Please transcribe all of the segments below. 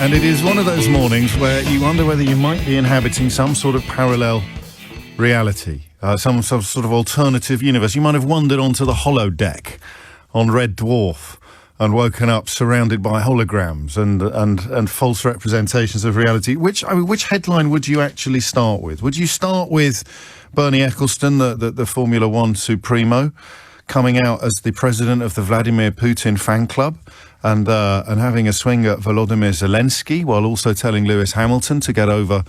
And it is one of those mornings where you wonder whether you might be inhabiting some sort of parallel reality, some sort of alternative universe. You might have wandered onto the holodeck on Red Dwarf and woken up surrounded by holograms and false representations of reality. Which headline would you actually start with? Would you start with Bernie Ecclestone, the Formula One Supremo, coming out as the president of the Vladimir Putin fan club and having a swing at Volodymyr Zelensky, while also telling Lewis Hamilton to get over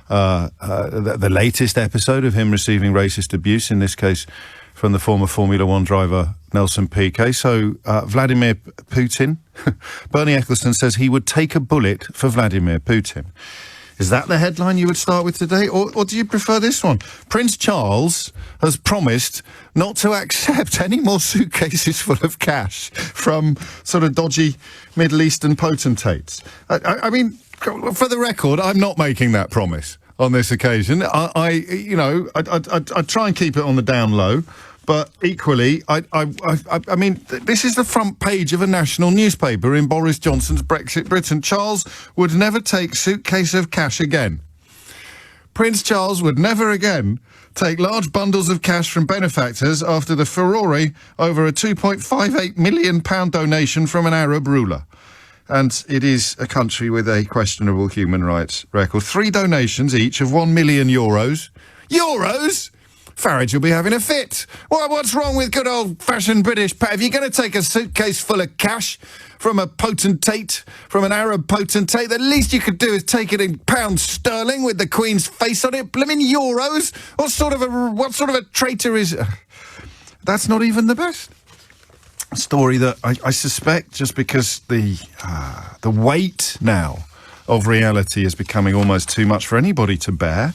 the latest episode of him receiving racist abuse, in this case from the former Formula One driver Nelson Piquet? So Vladimir Putin, Bernie Ecclestone says he would take a bullet for Vladimir Putin. Is that the headline you would start with today? Or do you prefer this one? Prince Charles has promised not to accept any more suitcases full of cash from sort of dodgy Middle Eastern potentates. I mean, for the record, I'm not making that promise on this occasion. I try and keep it on the down low. But equally, I mean, this is the front page of a national newspaper in Boris Johnson's Brexit Britain. Charles would never take suitcase of cash again. Prince Charles would never again take large bundles of cash from benefactors after the furore over a £2.58 million donation from an Arab ruler. And it is a country with a questionable human rights record. 3 donations each of €1 million. Euros? Farage will be having a fit. What's wrong with good old-fashioned British? If you're going to take a suitcase full of cash from a potentate, from an Arab potentate, the least you could do is take it in pounds sterling with the Queen's face on it. Blimmin' euros? What sort of a traitor is... That's not even the best story that I suspect, just because the weight now of reality is becoming almost too much for anybody to bear.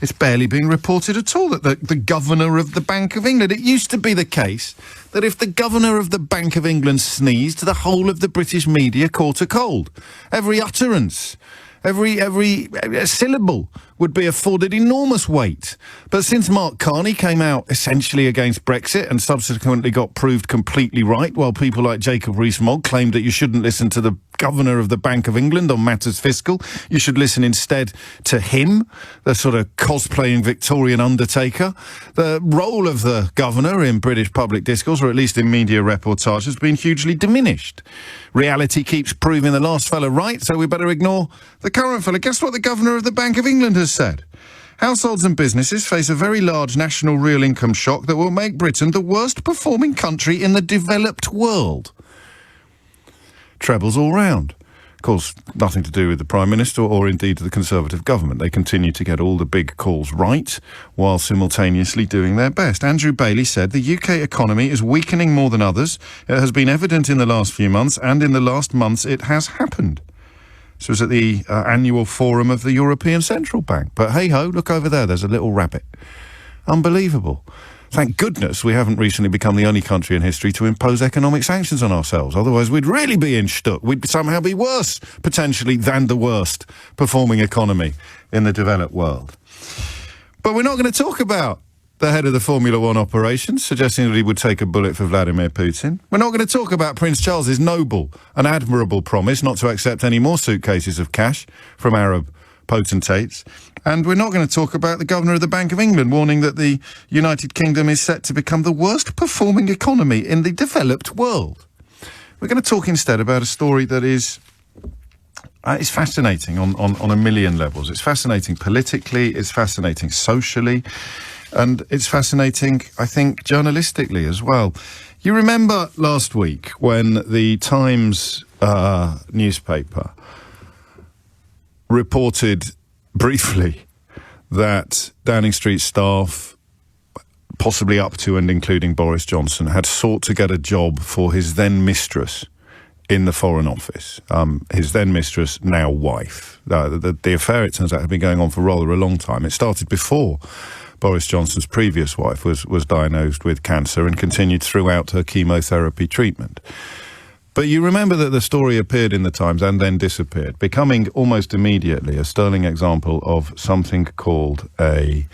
It's barely being reported at all that the governor of the Bank of England... It used to be the case that if the governor of the Bank of England sneezed, the whole of the British media caught a cold. Every utterance, every syllable would be afforded enormous weight. But since Mark Carney came out essentially against Brexit and subsequently got proved completely right, while people like Jacob Rees-Mogg claimed that you shouldn't listen to the governor of the Bank of England on matters fiscal, you should listen instead to him, the sort of cosplaying Victorian undertaker. The role of the governor in British public discourse, or at least in media reportage, has been hugely diminished. Reality keeps proving the last fella right, so we better ignore the current fella. Guess what the governor of the Bank of England has said? Households and businesses face a very large national real income shock that will make Britain the worst performing country in the developed world. Trebles all round. Of course, nothing to do with the Prime Minister or indeed the Conservative government. They continue to get all the big calls right while simultaneously doing their best. Andrew Bailey said the UK economy is weakening more than others. It has been evident in the last few months, and in the last months it has happened. This was at the annual forum of the European Central Bank. But hey-ho, look over there, there's a little rabbit. Unbelievable. Thank goodness we haven't recently become the only country in history to impose economic sanctions on ourselves. Otherwise, we'd really be in shtuck. We'd somehow be worse, potentially, than the worst performing economy in the developed world. But we're not going to talk about the head of the Formula One operations, suggesting that he would take a bullet for Vladimir Putin. We're not going to talk about Prince Charles's noble and admirable promise not to accept any more suitcases of cash from Arab potentates. And we're not going to talk about the governor of the Bank of England warning that the United Kingdom is set to become the worst performing economy in the developed world. We're going to talk instead about a story that is fascinating on a million levels. It's fascinating politically, it's fascinating socially, and it's fascinating, I think, journalistically as well. You remember last week when the Times newspaper reported briefly that Downing Street staff, possibly up to and including Boris Johnson, had sought to get a job for his then mistress in the Foreign Office. His then mistress, now wife. The affair, it turns out, had been going on for rather a long time. It started before Boris Johnson's previous wife was diagnosed with cancer and continued throughout her chemotherapy treatment. But you remember that the story appeared in the Times and then disappeared, becoming almost immediately a sterling example of something called a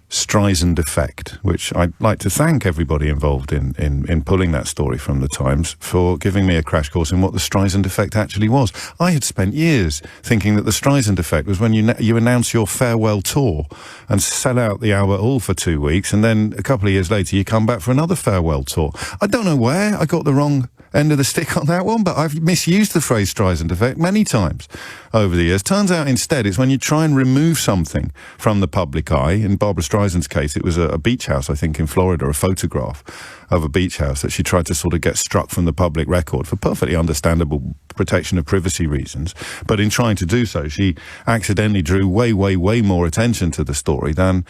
Streisand effect, which I'd like to thank everybody involved in pulling that story from the Times for giving me a crash course in what the Streisand effect actually was. I had spent years thinking that the Streisand effect was when you announce your farewell tour and sell out the Albert Hall for 2 weeks, and then a couple of years later you come back for another farewell tour. I don't know where I got the wrong end of the stick on that one, but I've misused the phrase Streisand effect many times over the years. Turns out instead it's when you try and remove something from the public eye. In Barbara Streisand's case, it was a beach house, I think, in Florida, a photograph of a beach house that she tried to sort of get struck from the public record for perfectly understandable protection of privacy reasons. But in trying to do so, she accidentally drew way, way, way more attention to the story than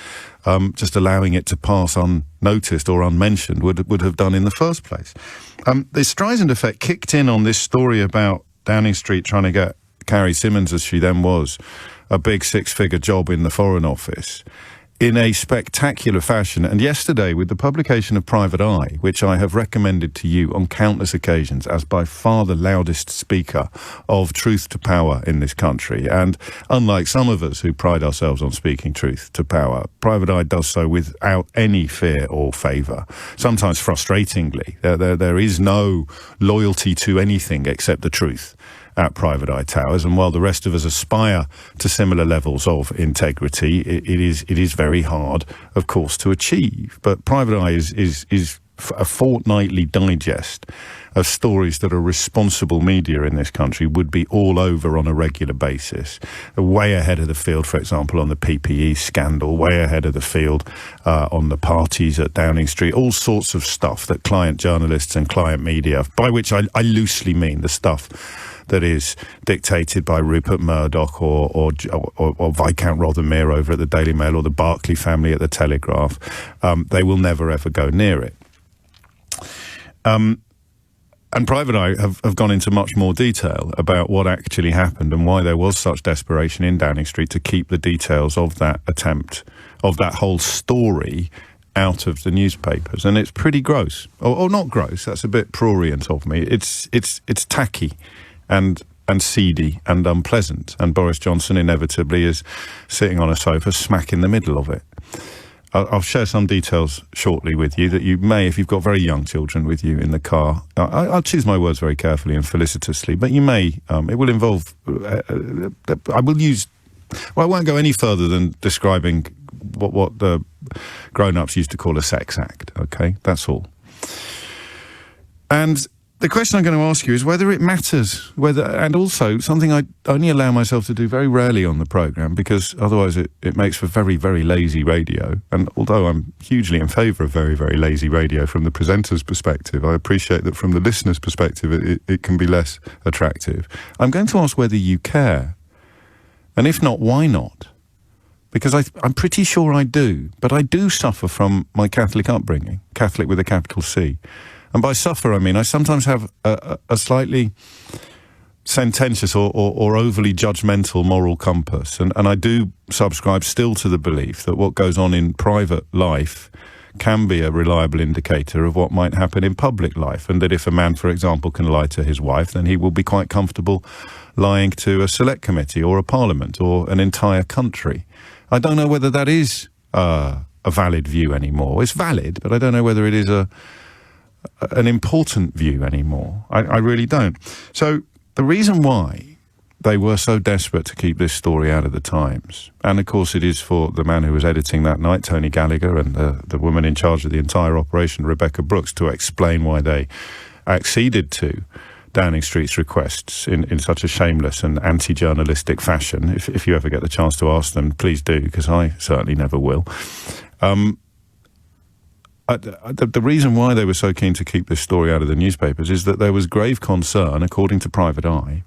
just allowing it to pass unnoticed or unmentioned would have done in the first place. The Streisand effect kicked in on this story about Downing Street trying to get Carrie Simmons, as she then was, a big six-figure job in the Foreign Office in a spectacular fashion. And yesterday, with the publication of Private Eye, which I have recommended to you on countless occasions as by far the loudest speaker of truth to power in this country, and unlike some of us who pride ourselves on speaking truth to power, Private Eye does so without any fear or favour. Sometimes frustratingly, there is no loyalty to anything except the truth at Private Eye Towers, and while the rest of us aspire to similar levels of integrity, it is very hard, of course, to achieve. But Private Eye is a fortnightly digest of stories that a responsible media in this country would be all over on a regular basis. Way ahead of the field, for example, on the PPE scandal, way ahead of the field on the parties at Downing Street, all sorts of stuff that client journalists and client media, by which I loosely mean the stuff that is dictated by Rupert Murdoch or Viscount Rothermere over at the Daily Mail or the Barclay family at the Telegraph. They will never, ever go near it. And Private Eye have gone into much more detail about what actually happened and why there was such desperation in Downing Street to keep the details of that attempt, of that whole story, out of the newspapers. And it's pretty gross. Or not gross, that's a bit prurient of me. It's tacky and seedy and unpleasant, and Boris Johnson inevitably is sitting on a sofa smack in the middle of it. I'll share some details shortly with you that you may, if you've got very young children with you in the car, I'll choose my words very carefully and felicitously, but you may, it will involve, I won't go any further than describing what the grown-ups used to call a sex act, okay? That's all. And the question I'm going to ask you is whether it matters, and also something I only allow myself to do very rarely on the programme, because otherwise it makes for very, very lazy radio. And although I'm hugely in favour of very, very lazy radio from the presenter's perspective, I appreciate that from the listener's perspective it can be less attractive. I'm going to ask whether you care. And if not, why not? Because I'm pretty sure I do. But I do suffer from my Catholic upbringing, Catholic with a capital C. And by suffer, I mean I sometimes have a slightly sententious or overly judgmental moral compass. And I do subscribe still to the belief that what goes on in private life can be a reliable indicator of what might happen in public life. And that if a man, for example, can lie to his wife, then he will be quite comfortable lying to a select committee or a parliament or an entire country. I don't know whether that is a valid view anymore. It's valid, but I don't know whether it is an important view anymore. I really don't. So the reason why they were so desperate to keep this story out of the Times, and of course it is for the man who was editing that night, Tony Gallagher, and the woman in charge of the entire operation, Rebecca Brooks, to explain why they acceded to Downing Street's requests in such a shameless and anti-journalistic fashion. If you ever get the chance to ask them, please do, because I certainly never will. The reason why they were so keen to keep this story out of the newspapers is that there was grave concern, according to Private Eye,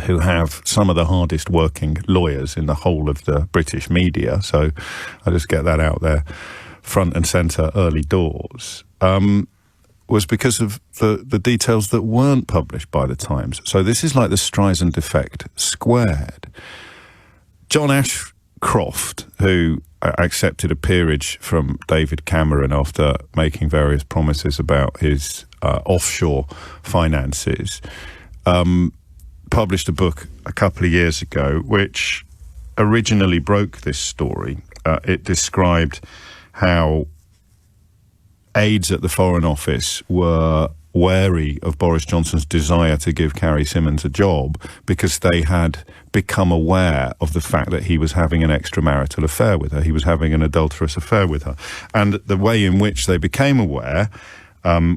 who have some of the hardest working lawyers in the whole of the British media, so I just get that out there front and centre early doors, was because of the details that weren't published by the Times. So this is like the Streisand effect squared. John Ashcroft, who accepted a peerage from David Cameron after making various promises about his offshore finances, published a book a couple of years ago which originally broke this story it described how aides at the Foreign Office were wary of Boris Johnson's desire to give Carrie Symonds a job because they had become aware of the fact that he was having an extramarital affair with her. He was having an adulterous affair with her. And the way in which they became aware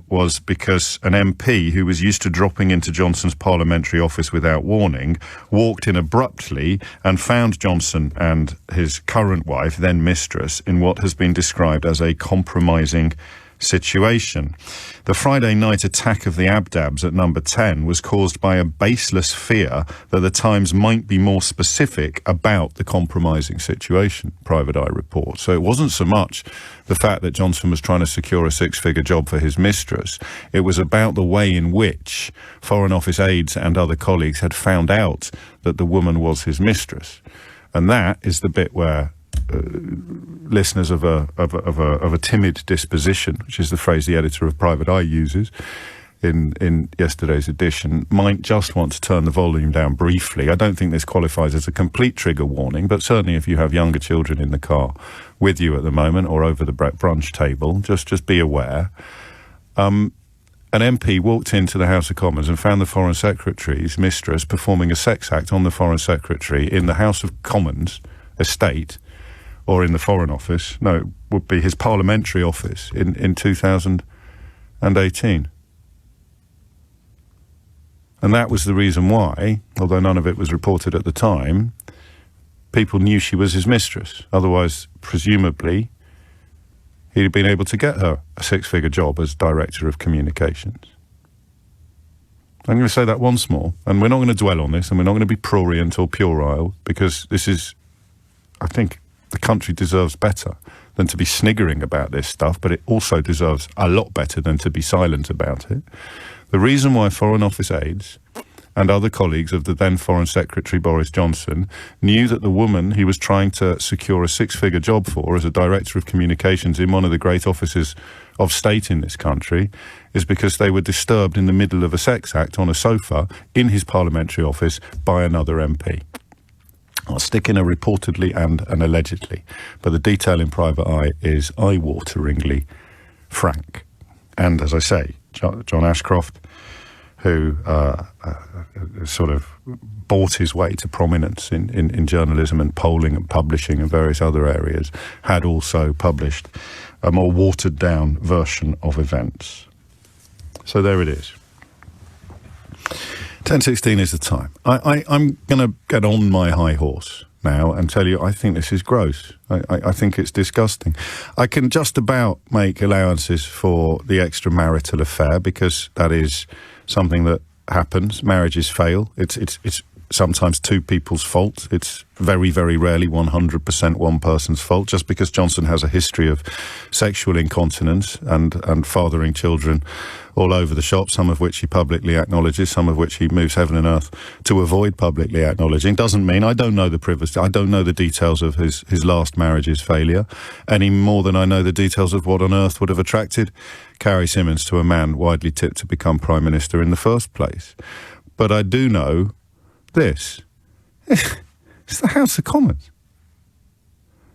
was because an MP who was used to dropping into Johnson's parliamentary office without warning walked in abruptly and found Johnson and his current wife, then mistress, in what has been described as a compromising situation. The Friday night attack of the Abdabs at number 10 was caused by a baseless fear that the Times might be more specific about the compromising situation, Private Eye reports. So it wasn't so much the fact that Johnson was trying to secure a six-figure job for his mistress. It was about the way in which Foreign Office aides and other colleagues had found out that the woman was his mistress. And that is the bit where listeners of a timid disposition, which is the phrase the editor of Private Eye uses in yesterday's edition, might just want to turn the volume down briefly. I don't think this qualifies as a complete trigger warning, but certainly if you have younger children in the car with you at the moment or over the brunch table, just be aware. An MP walked into the House of Commons and found the Foreign Secretary's mistress performing a sex act on the Foreign Secretary in the House of Commons estate, or in the Foreign Office. No, it would be his parliamentary office in 2018. And that was the reason why, although none of it was reported at the time, people knew she was his mistress. Otherwise, presumably, he'd have been able to get her a six-figure job as Director of Communications. I'm going to say that once more, and we're not going to dwell on this, and we're not going to be prurient or puerile, because this is, I think, the country deserves better than to be sniggering about this stuff, but it also deserves a lot better than to be silent about it. The reason why Foreign Office aides and other colleagues of the then Foreign Secretary Boris Johnson knew that the woman he was trying to secure a six-figure job for as a Director of Communications in one of the great offices of state in this country is because they were disturbed in the middle of a sex act on a sofa in his parliamentary office by another MP. I'll stick in a reportedly and an allegedly, but the detail in Private Eye is eye-wateringly frank. And as I say, John Ashcroft, who sort of bought his way to prominence in journalism and polling and publishing and various other areas, had also published a more watered-down version of events. So there it is. 10:16 is the time. I'm going to get on my high horse now and tell you I think this is gross. I think it's disgusting. I can just about make allowances for the extramarital affair because that is something that happens. Marriages fail. It's sometimes two people's fault. It's very, very rarely 100% one person's fault. Just because Johnson has a history of sexual incontinence and fathering children all over the shop, some of which he publicly acknowledges, some of which he moves heaven and earth to avoid publicly acknowledging, doesn't mean I don't know the privacy. I don't know the details of his last marriage's failure any more than I know the details of what on earth would have attracted Carrie Symonds to a man widely tipped to become Prime Minister in the first place. But I do know this. It's the House of Commons.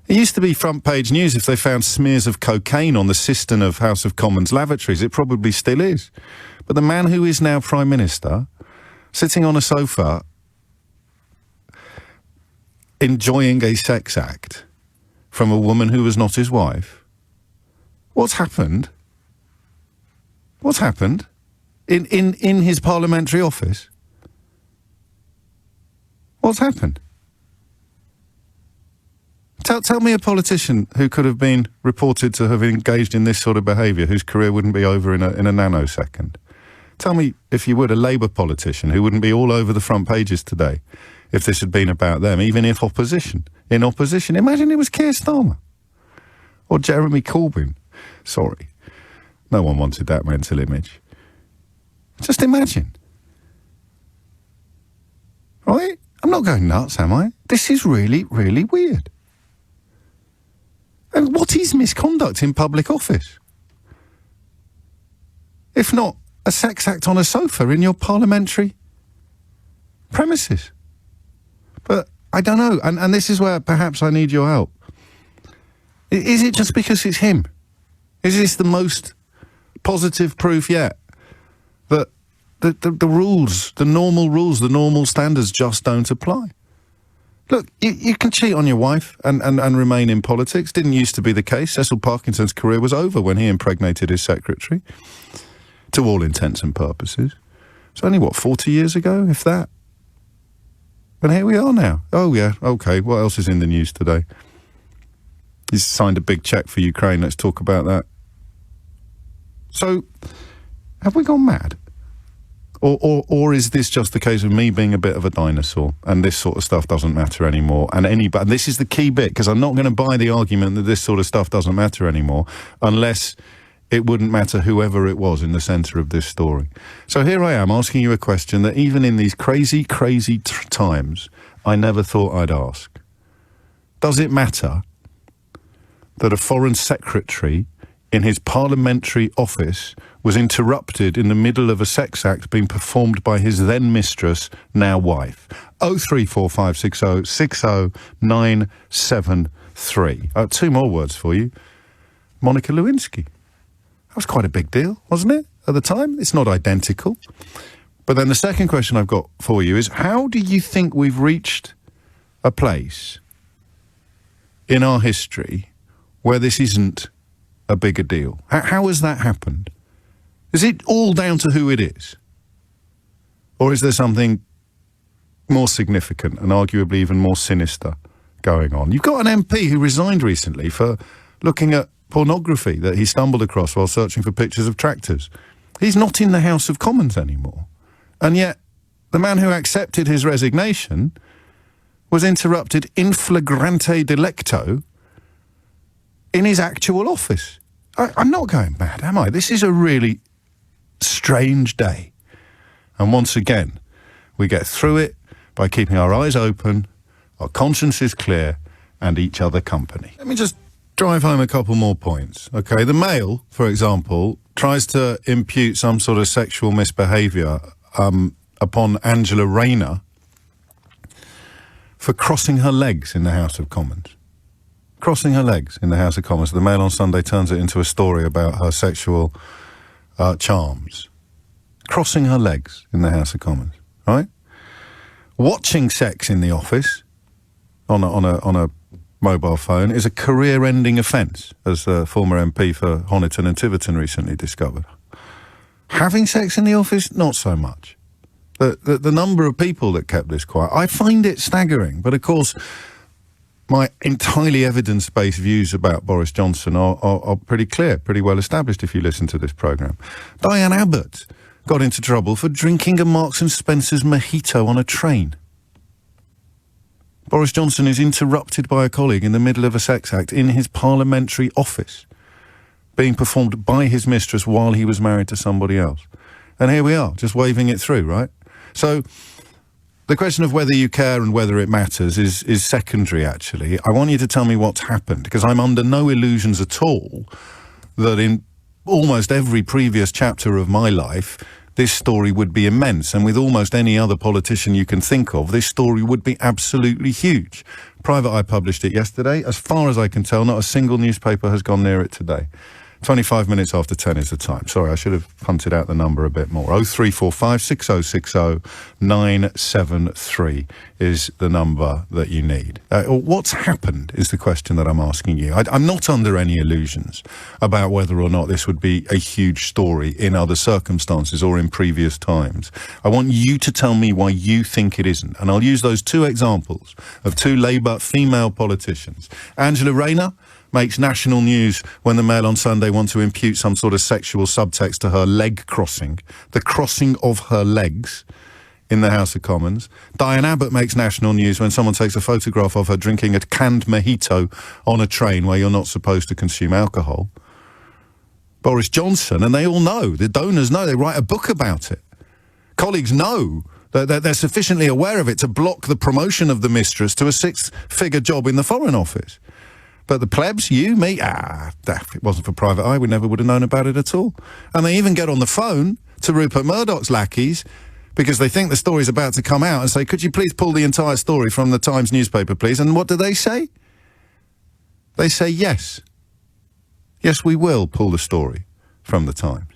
It used to be front page news if they found smears of cocaine on the cistern of House of Commons lavatories. It probably still is. But the man who is now Prime Minister, sitting on a sofa, enjoying a sex act from a woman who was not his wife, what's happened? What's happened in his parliamentary office? What's happened? Tell me a politician who could have been reported to have engaged in this sort of behaviour, whose career wouldn't be over in a nanosecond. Tell me, if you would, a Labour politician who wouldn't be all over the front pages today if this had been about them, even if in opposition. Imagine it was Keir Starmer or Jeremy Corbyn. Sorry, no one wanted that mental image. Just imagine. Right? I'm not going nuts, am I? This is really, really weird. And what is misconduct in public office? If not a sex act on a sofa in your parliamentary premises? But I don't know, and this is where perhaps I need your help. Is it just because it's him? Is this the most positive proof yet that the rules, the normal rules, the normal standards just don't apply? Look, you can cheat on your wife and remain in politics. Didn't used to be the case. Cecil Parkinson's career was over when he impregnated his secretary, to all intents and purposes. It's only, 40 years ago, if that? And here we are now. Oh, yeah, OK, what else is in the news today? He's signed a big cheque for Ukraine. Let's talk about that. So, have we gone mad? Or is this just the case of me being a bit of a dinosaur and this sort of stuff doesn't matter anymore? And this is the key bit, because I'm not going to buy the argument that this sort of stuff doesn't matter anymore unless it wouldn't matter whoever it was in the centre of this story. So here I am asking you a question that even in these crazy, crazy times, I never thought I'd ask. Does it matter that a foreign secretary in his parliamentary office was interrupted in the middle of a sex act being performed by his then mistress, now wife? 03456060973. Two more words for you. Monica Lewinsky. That was quite a big deal, wasn't it, at the time? It's not identical. But then the second question I've got for you is, how do you think we've reached a place in our history where this isn't a bigger deal? How has that happened? Is it all down to who it is? Or is there something more significant and arguably even more sinister going on? You've got an MP who resigned recently for looking at pornography that he stumbled across while searching for pictures of tractors. He's not in the House of Commons anymore. And yet, the man who accepted his resignation was interrupted in flagrante delicto in his actual office. I'm not going mad, am I? This is a really strange day. And once again, we get through it by keeping our eyes open, our consciences clear, and each other company. Let me just drive home a couple more points. Okay, the Mail, for example, tries to impute some sort of sexual misbehaviour upon Angela Rayner for crossing her legs in the House of Commons. Crossing her legs in the House of Commons. The Mail on Sunday turns it into a story about her sexual charms. Crossing her legs in the House of Commons, right? Watching sex in the office on a mobile phone is a career-ending offence, as the former MP for Honiton and Tiverton recently discovered. Having sex in the office, not so much. The number of people that kept this quiet, I find it staggering. But of course, my entirely evidence-based views about Boris Johnson are pretty clear, pretty well established if you listen to this programme. Diane Abbott got into trouble for drinking a Marks and Spencer's mojito on a train. Boris Johnson is interrupted by a colleague in the middle of a sex act in his parliamentary office, being performed by his mistress while he was married to somebody else. And here we are, just waving it through, right? So the question of whether you care and whether it matters is secondary, actually. I want you to tell me what's happened, because I'm under no illusions at all that in almost every previous chapter of my life, this story would be immense, and with almost any other politician you can think of, this story would be absolutely huge. Private Eye published it yesterday. As far as I can tell, not a single newspaper has gone near it today. 25 minutes after 10 is the time. Sorry, I should have punted out the number a bit more. 0345 6060 973 is the number that you need. What's happened is the question that I'm asking you. I'm not under any illusions about whether or not this would be a huge story in other circumstances or in previous times. I want you to tell me why you think it isn't. And I'll use those two examples of two Labour female politicians. Angela Rayner makes national news when the Mail on Sunday want to impute some sort of sexual subtext to her leg crossing, the crossing of her legs in the House of Commons. Diane Abbott makes national news when someone takes a photograph of her drinking a canned mojito on a train where you're not supposed to consume alcohol. Boris Johnson, and they all know, the donors know, they write a book about it. Colleagues know that they're sufficiently aware of it to block the promotion of the mistress to a six-figure job in the Foreign Office. But the plebs, you, me, if it wasn't for Private Eye, we never would have known about it at all. And they even get on the phone to Rupert Murdoch's lackeys because they think the story's about to come out and say, could you please pull the entire story from the Times newspaper, please? And what do they say? They say yes. Yes, we will pull the story from the Times.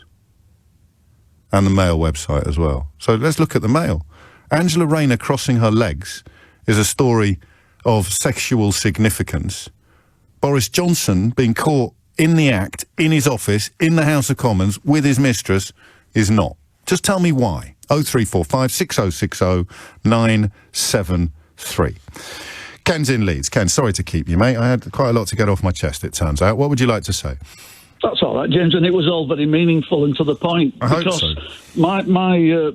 And the Mail website as well. So let's look at the Mail. Angela Rayner crossing her legs is a story of sexual significance. Boris Johnson being caught in the act, in his office, in the House of Commons, with his mistress, is not. Just tell me why. 0345 6060 973. Ken's in Leeds. Ken, sorry to keep you, mate. I had quite a lot to get off my chest, it turns out. What would you like to say? That's all right, James, and it was all very meaningful and to the point. I hope so. My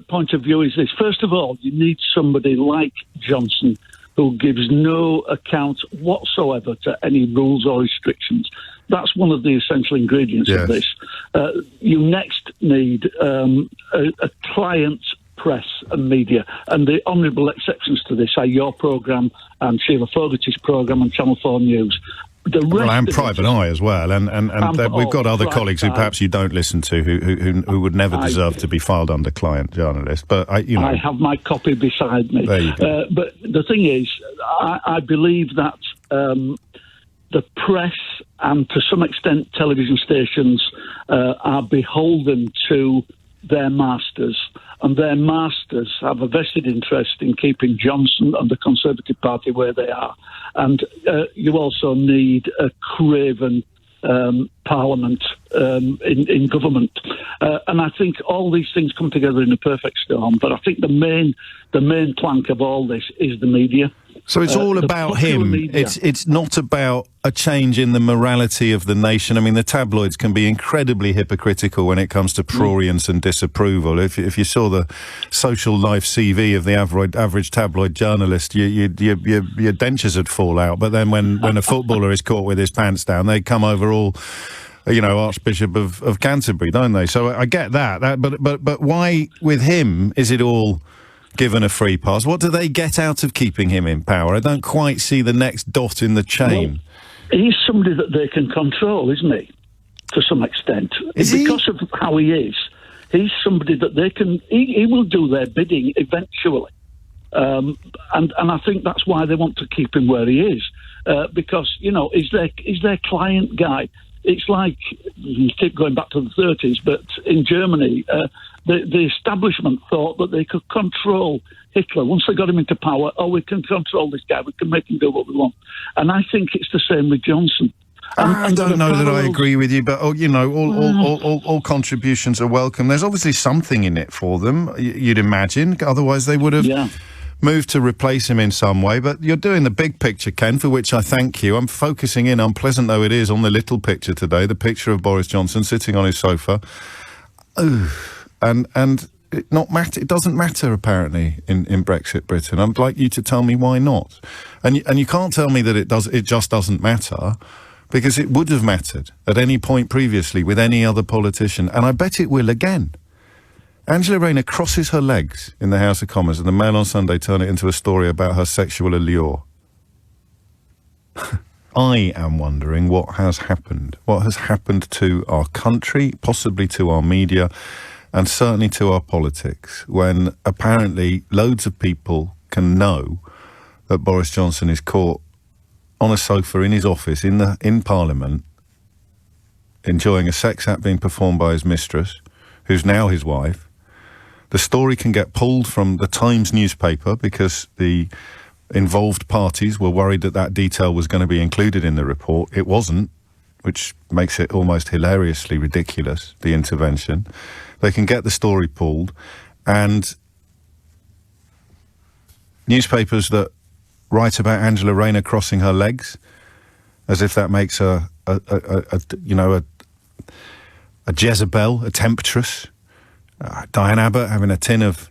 point of view is this. First of all, you need somebody like Johnson who gives no account whatsoever to any rules or restrictions. That's one of the essential ingredients of this. You next need a client press and media, and the honourable exceptions to this are your programme and Sheila Fogarty's programme and Channel 4 News. Well, and Private Eye as well, and we've got other colleagues who perhaps you don't listen to who would never deserve to be filed under client journalist. But I have my copy beside me. There you go. But the thing is, I believe that the press and to some extent television stations are beholden to their masters, and their masters have a vested interest in keeping Johnson and the Conservative Party where they are. And you also need a craven parliament in government. And I think all these things come together in a perfect storm. But I think the main plank of all this is the media. So it's all about him. It's not about a change in the morality of the nation. I mean, the tabloids can be incredibly hypocritical when it comes to prurience and disapproval. If you saw the social life CV of the average tabloid journalist, your dentures would fall out. But then when a footballer is caught with his pants down, they come over all, Archbishop of Canterbury, don't they? So I get that. But why with him is it all given a free pass? What do they get out of keeping him in power? I don't quite see the next dot in the chain. Well, he's somebody that they can control, isn't he? To some extent. Because of how he is, he's somebody that they can... He will do their bidding eventually. And I think that's why they want to keep him where he is. Because, he's their client guy. It's like, you keep going back to the 30s, but in Germany, the establishment thought that they could control Hitler. Once they got him into power, we can control this guy, we can make him do what we want. And I think it's the same with Johnson. I don't know that I agree with you, but all contributions are welcome. There's obviously something in it for them, you'd imagine. Otherwise, they would have moved to replace him in some way. But you're doing the big picture, Ken, for which I thank you. I'm focusing in, unpleasant though it is, on the little picture today, the picture of Boris Johnson sitting on his sofa. And it doesn't matter apparently in Brexit Britain. I'd like you to tell me why not. And you can't tell me that it just doesn't matter, because it would have mattered at any point previously with any other politician, and I bet it will again. Angela Rayner crosses her legs in the House of Commons, and the Mail on Sunday turn it into a story about her sexual allure. I am wondering what has happened. What has happened to our country, possibly to our media, and certainly to our politics, when apparently loads of people can know that Boris Johnson is caught on a sofa in his office in Parliament, enjoying a sex act being performed by his mistress, who's now his wife. The story can get pulled from the Times newspaper because the involved parties were worried that detail was going to be included in the report. It wasn't, which makes it almost hilariously ridiculous, the intervention. They can get the story pulled, and newspapers that write about Angela Rayner crossing her legs, as if that makes her a Jezebel, a temptress. Diane Abbott having a tin of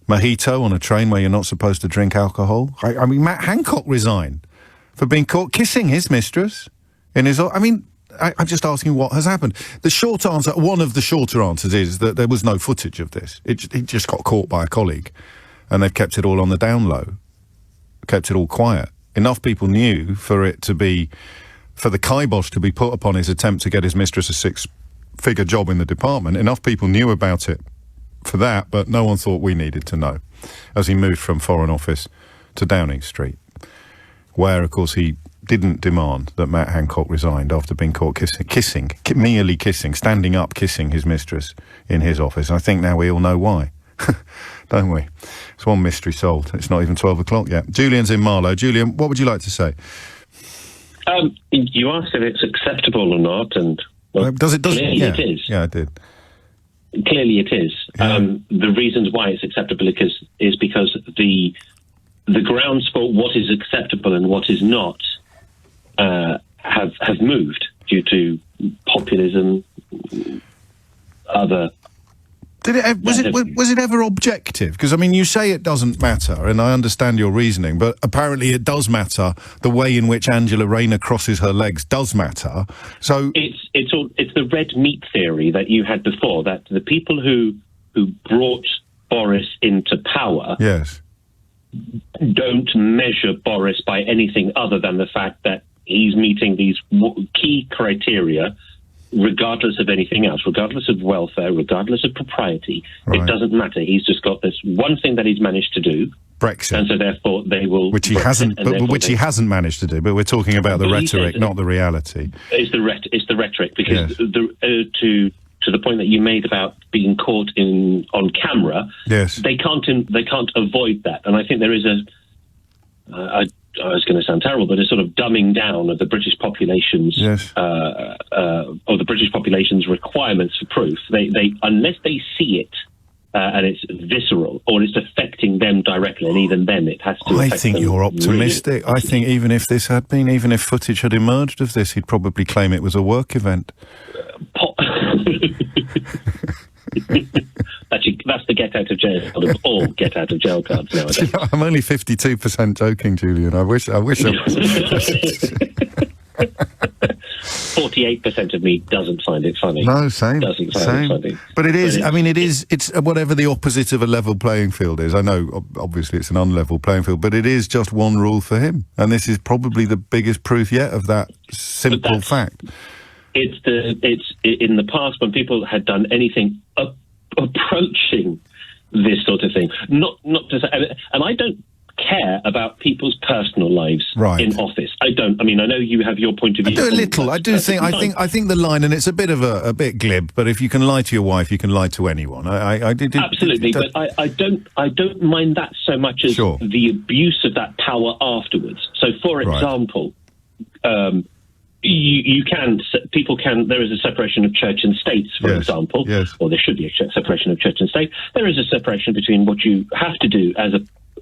mojito on a train where you're not supposed to drink alcohol. I mean, Matt Hancock resigned for being caught kissing his mistress in his... I'm just asking what has happened. The short answer, one of the shorter answers, is that there was no footage of this. He just got caught by a colleague, and they've kept it all on the down low, kept it all quiet. Enough people knew for the kibosh to be put upon his attempt to get his mistress a six-figure job in the department. Enough people knew about it for that, but no one thought we needed to know, as he moved from Foreign Office to Downing Street, where, of course, he didn't demand that Matt Hancock resigned after being caught merely kissing, standing up kissing his mistress in his office. I think now we all know why, don't we? It's one mystery solved. It's not even 12 o'clock yet. Julian's in Marlow. Julian, what would you like to say? You asked if it's acceptable or not, and clearly it is. Yeah, I did. Clearly it is. Yeah. The reasons why it's acceptable is because the grounds for what is acceptable and what is not have moved due to populism, other. Was it ever objective? Because, I mean, you say it doesn't matter, and I understand your reasoning, but apparently it does matter. The way in which Angela Rayner crosses her legs does matter. So it's the red meat theory that you had before, that the people who brought Boris into power yes. don't measure Boris by anything other than the fact that he's meeting these key criteria, regardless of anything else, regardless of welfare, regardless of propriety. Right. It doesn't matter. He's just got this one thing that he's managed to do. Brexit. And so therefore they will... Which he hasn't managed to do, but we're talking about the rhetoric, not the reality. It's the rhetoric, because yes. To the point that you made about being caught on camera, yes. they can't avoid that. And I think there is I was going to sound terrible, but a sort of dumbing down of the British population's yes. or the British population's requirements for proof. They unless they see it and it's visceral or it's affecting them directly, and even then it has to. I think you're optimistic. Really. I think even if footage had emerged of this, he'd probably claim it was a work event. That's the get out of jail card of all get out of jail cards nowadays. You know, I'm only 52% joking, Julian. I wish I was. 48% of me doesn't find it funny. No, same. Doesn't find it funny. But it is. I mean, it's whatever the opposite of a level playing field is. I know, obviously, it's an unlevel playing field, but it is just one rule for him, and this is probably the biggest proof yet of that simple fact. It's in the past when people had done anything approaching this sort of thing. Not to say, and I don't care about people's personal lives in office. I don't. I mean, I know you have your point of view. I do a little. I do think. I think the line, and it's a bit of a bit glib, but if you can lie to your wife, you can lie to anyone. I did absolutely, but I don't mind that so much as the abuse of that power afterwards. So, for example. People can, there is a separation of church and state, for example, or there should be a separation of church and state. There is a separation between what you have to do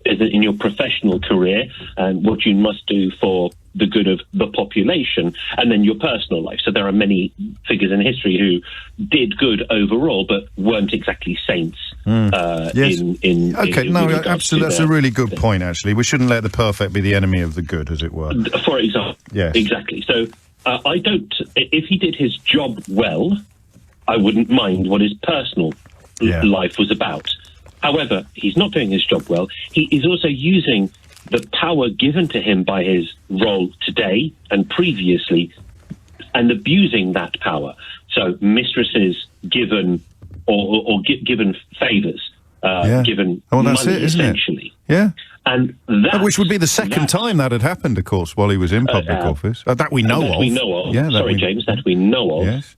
in your professional career and what you must do for the good of the population, and then your personal life. So there are many figures in history who did good overall, but weren't exactly saints. Absolutely. That's a really good point, actually. We shouldn't let the perfect be the enemy of the good, as it were. For example. Yes. Exactly. So I don't... If he did his job well, I wouldn't mind what his personal life was about. However, he's not doing his job well. He is also using the power given to him by his role today and previously and abusing that power. So mistresses given given favours, given money, essentially. Yeah. And which would be the second time that had happened, of course, while he was in public office. That we know of. Yeah, James, that we know of. Yes.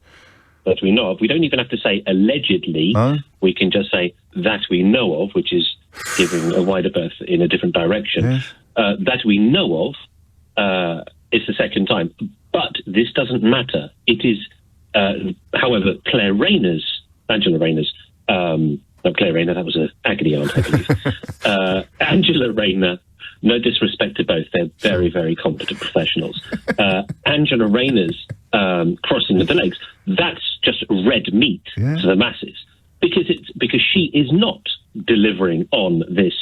That we know of. We don't even have to say allegedly. We can just say that we know of, which is giving a wider berth in a different direction. Yes. That we know of is the second time. But this doesn't matter. It is, however, Angela Rayner's, not Claire Rayner, that was an agony aunt, I believe. Angela Rayner, no disrespect to both, they're very, very competent professionals. Angela Rayner's crossing of the legs, that's just red meat to the masses. Because she is not delivering on this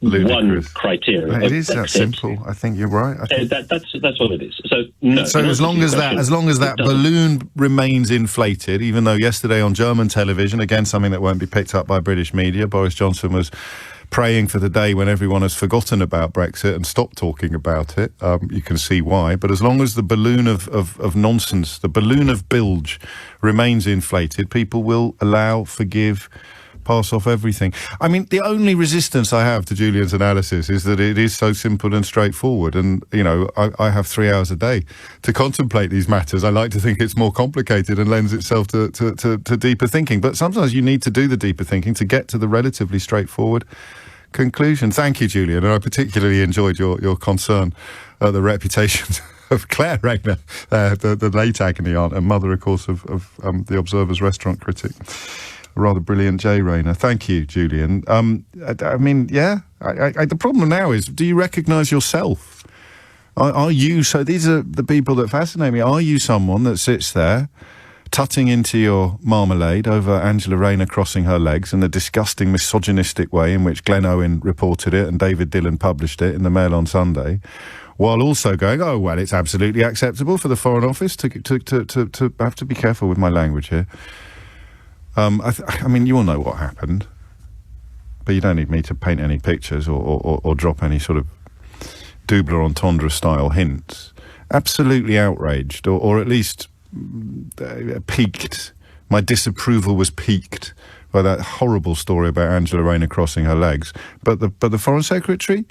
one criteria. It is that simple. I think you're right. That's what it is. So as long as that balloon remains inflated, even though yesterday on German television, again something that won't be picked up by British media, Boris Johnson was praying for the day when everyone has forgotten about Brexit and stopped talking about it. You can see why. But as long as the balloon of nonsense, the balloon of bilge remains inflated, people will allow, forgive, pass off everything. I mean, the only resistance I have to Julian's analysis is that it is so simple and straightforward. And, you know, I have 3 hours a day to contemplate these matters. I like to think it's more complicated and lends itself to deeper thinking. But sometimes you need to do the deeper thinking to get to the relatively straightforward conclusion. Thank you, Julian. And I particularly enjoyed your concern at the reputation of Claire Rayner, the late agony aunt and mother, of course, of the Observer's restaurant critic. A rather brilliant Jay Rayner. Thank you, Julian. I mean, yeah. The problem now is, do you recognise yourself? Are you, so these are the people that fascinate me, are you someone that sits there tutting into your marmalade over Angela Rayner crossing her legs in the disgusting misogynistic way in which Glenn Owen reported it and David Dillon published it in the Mail on Sunday, while also going, oh, well, it's absolutely acceptable for the Foreign Office to have to be careful with my language here. I mean, you all know what happened, but you don't need me to paint any pictures or drop any sort of double entendre style hints. Absolutely outraged, or at least piqued. My disapproval was piqued by that horrible story about Angela Rayner crossing her legs. But the Foreign Secretary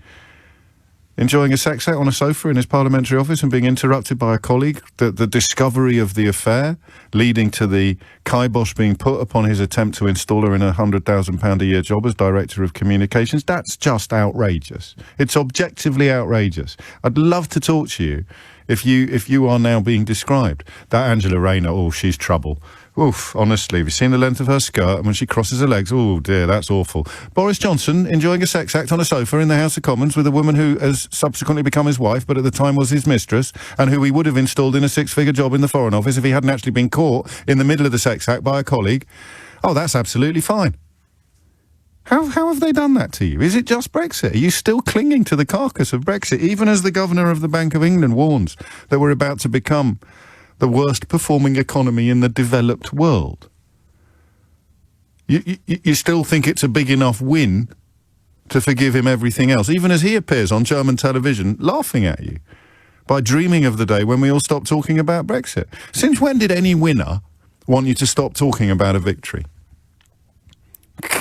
enjoying a sex act on a sofa in his parliamentary office and being interrupted by a colleague, the discovery of the affair leading to the kibosh being put upon his attempt to install her in a £100,000 a year job as Director of Communications, that's just outrageous. It's objectively outrageous. I'd love to talk to you if you are now being described. That Angela Rayner, oh, she's trouble. Oof, honestly, have you seen the length of her skirt? And when she crosses her legs, oh dear, that's awful. Boris Johnson enjoying a sex act on a sofa in the House of Commons with a woman who has subsequently become his wife, but at the time was his mistress, and who he would have installed in a six-figure job in the Foreign Office if he hadn't actually been caught in the middle of the sex act by a colleague. Oh, that's absolutely fine. How have they done that to you? Is it just Brexit? Are you still clinging to the carcass of Brexit, even as the Governor of the Bank of England warns that we're about to become the worst performing economy in the developed world? You still think it's a big enough win to forgive him everything else, even as he appears on German television laughing at you by dreaming of the day when we all stop talking about Brexit. Since when did any winner want you to stop talking about a victory?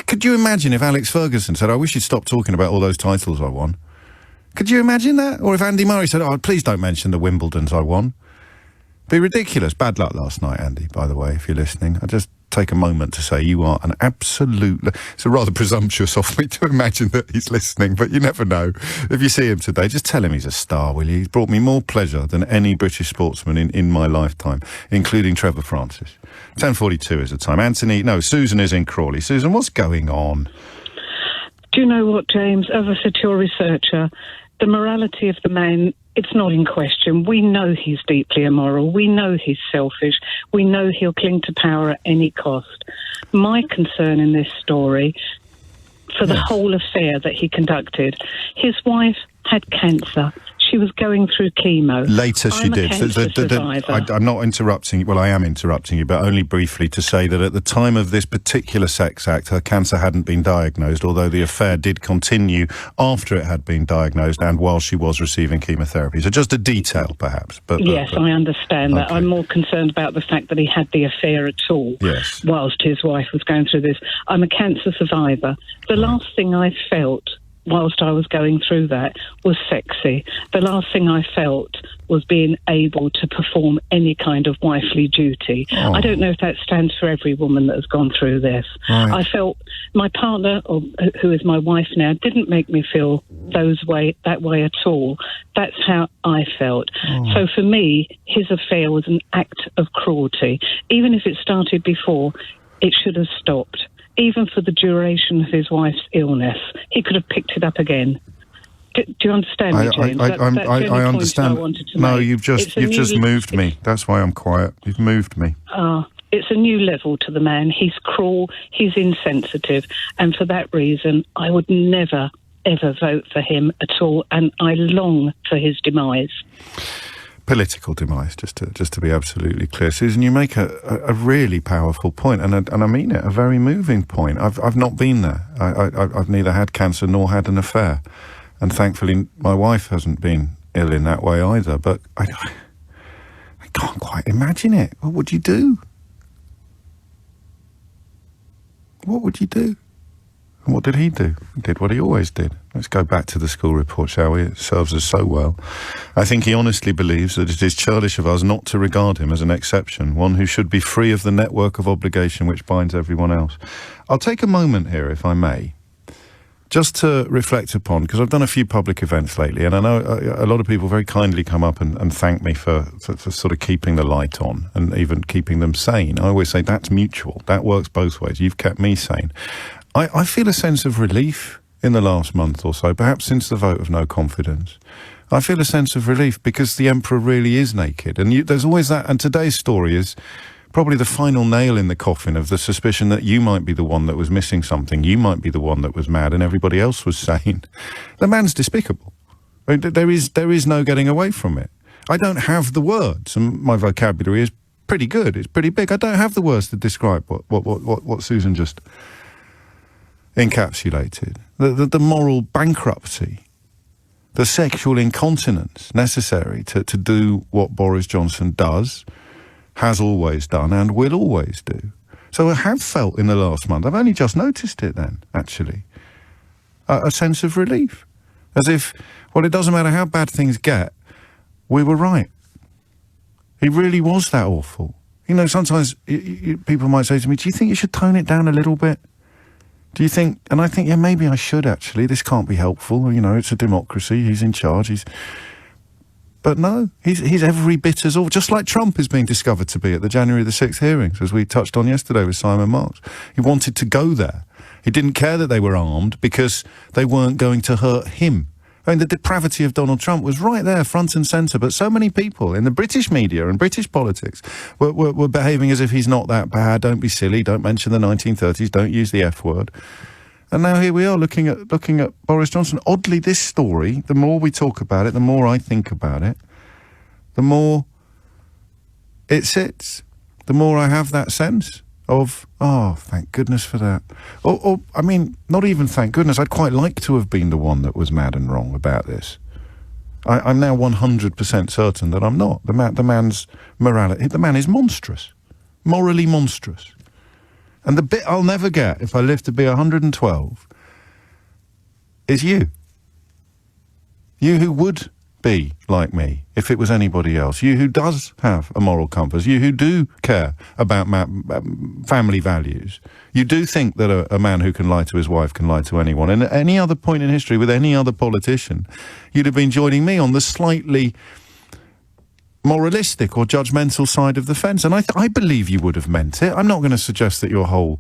Could you imagine if Alex Ferguson said, I wish you'd stop talking about all those titles I won? Could you imagine that? Or if Andy Murray said, oh, please don't mention the Wimbledons I won. Be ridiculous. Bad luck last night, Andy, by the way, if you're listening. I just take a moment to say you are an absolute... It's rather presumptuous of me to imagine that he's listening, but you never know. If you see him today, just tell him he's a star, will you? He's brought me more pleasure than any British sportsman in my lifetime, including Trevor Francis. 10:42 is the time. Susan is in Crawley. Susan, what's going on? Do you know what, James? As I said to your researcher, the morality of the man, it's not in question. We know he's deeply immoral. We know he's selfish. We know he'll cling to power at any cost. My concern in this story, for the whole affair that he conducted, his wife had cancer. She was going through chemo. Later she did. I'm not interrupting you. Well, I am interrupting you, but only briefly to say that at the time of this particular sex act, her cancer hadn't been diagnosed, although the affair did continue after it had been diagnosed and while she was receiving chemotherapy. So just a detail, perhaps. Yes, I understand that. Okay. I'm more concerned about the fact that he had the affair at all whilst his wife was going through this. I'm a cancer survivor. The last thing I felt whilst I was going through that was sexy. The last thing I felt was being able to perform any kind of wifely duty. I don't know if that stands for every woman that has gone through this. Right. I felt my partner, who is my wife now, didn't make me feel that way at all. That's how I felt. So for me, his affair was an act of cruelty. Even if it started before, it should have stopped. Even for the duration of his wife's illness, he could have picked it up again. Do you understand me, James? I understand. No, you've just moved me. That's why I'm quiet. You've moved me. It's a new level to the man. He's cruel. He's insensitive, and for that reason, I would never ever vote for him at all. And I long for his demise. Political demise, just to be absolutely clear. Susan, you make a really powerful point, and I mean it, a very moving point. I've not been there. I've neither had cancer nor had an affair, and thankfully my wife hasn't been ill in that way either. But I can't quite imagine it. What would you do? What would you do? And what did he do? He did what he always did. Let's go back to the school report, shall we? It serves us so well. I think he honestly believes that it is churlish of us not to regard him as an exception, one who should be free of the network of obligation which binds everyone else. I'll take a moment here, if I may, just to reflect upon, because I've done a few public events lately, and I know a lot of people very kindly come up and thank me for sort of keeping the light on and even keeping them sane. I always say that's mutual. That works both ways. You've kept me sane. I feel a sense of relief in the last month or so, perhaps since the vote of no confidence. I feel a sense of relief because the Emperor really is naked. And there's always that, and today's story is probably the final nail in the coffin of the suspicion that you might be the one that was missing something, you might be the one that was mad and everybody else was sane. The man's despicable. There is no getting away from it. I don't have the words, and my vocabulary is pretty good, it's pretty big. I don't have the words to describe what Susan just encapsulated. The moral bankruptcy, the sexual incontinence necessary to do what Boris Johnson does, has always done and will always do. So I have felt in the last month, I've only just noticed it then, actually, a sense of relief. As if, well, it doesn't matter how bad things get, we were right. He really was that awful. You know, sometimes people might say to me, do you think you should tone it down a little bit? Do you think, and I think, yeah, maybe I should actually, this can't be helpful, you know, it's a democracy, he's in charge, But no, he's every bit as awful, just like Trump is being discovered to be at the January the 6th hearings, as we touched on yesterday with Simon Marks. He wanted to go there. He didn't care that they were armed because they weren't going to hurt him. I mean, the depravity of Donald Trump was right there, front and centre, but so many people in the British media and British politics were behaving as if he's not that bad. Don't be silly, don't mention the 1930s, don't use the F word. And now here we are looking at Boris Johnson. Oddly, this story, the more we talk about it, the more I think about it, the more it sits, the more I have that sense of, oh, thank goodness for that. Or I mean, not even thank goodness. I'd quite like to have been the one that was mad and wrong about this. I'm now 100% certain that I'm not. The man's morality, the man is monstrous, morally monstrous. And the bit I'll never get, if I live to be 112, is you. You who would be like me, if it was anybody else. You who does have a moral compass. You who do care about family values. You do think that a man who can lie to his wife can lie to anyone. And at any other point in history, with any other politician, you'd have been joining me on the slightly moralistic or judgmental side of the fence. And I believe you would have meant it. I'm not going to suggest that your whole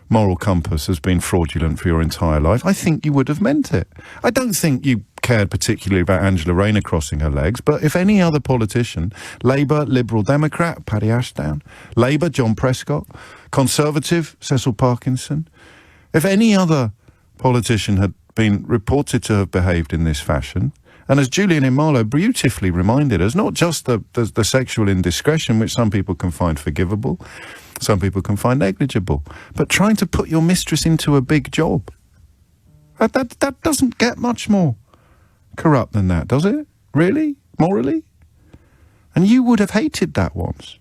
moral compass has been fraudulent for your entire life. I think you would have meant it. I don't think you cared particularly about Angela Rayner crossing her legs, but if any other politician, Labour, Liberal Democrat, Paddy Ashdown, Labour, John Prescott, Conservative, Cecil Parkinson, if any other politician had been reported to have behaved in this fashion, and as Julian Imalo beautifully reminded us, not just the sexual indiscretion, which some people can find forgivable, some people can find negligible, but trying to put your mistress into a big job. That doesn't get much more corrupt than that, does it? Really? Morally? And you would have hated that once.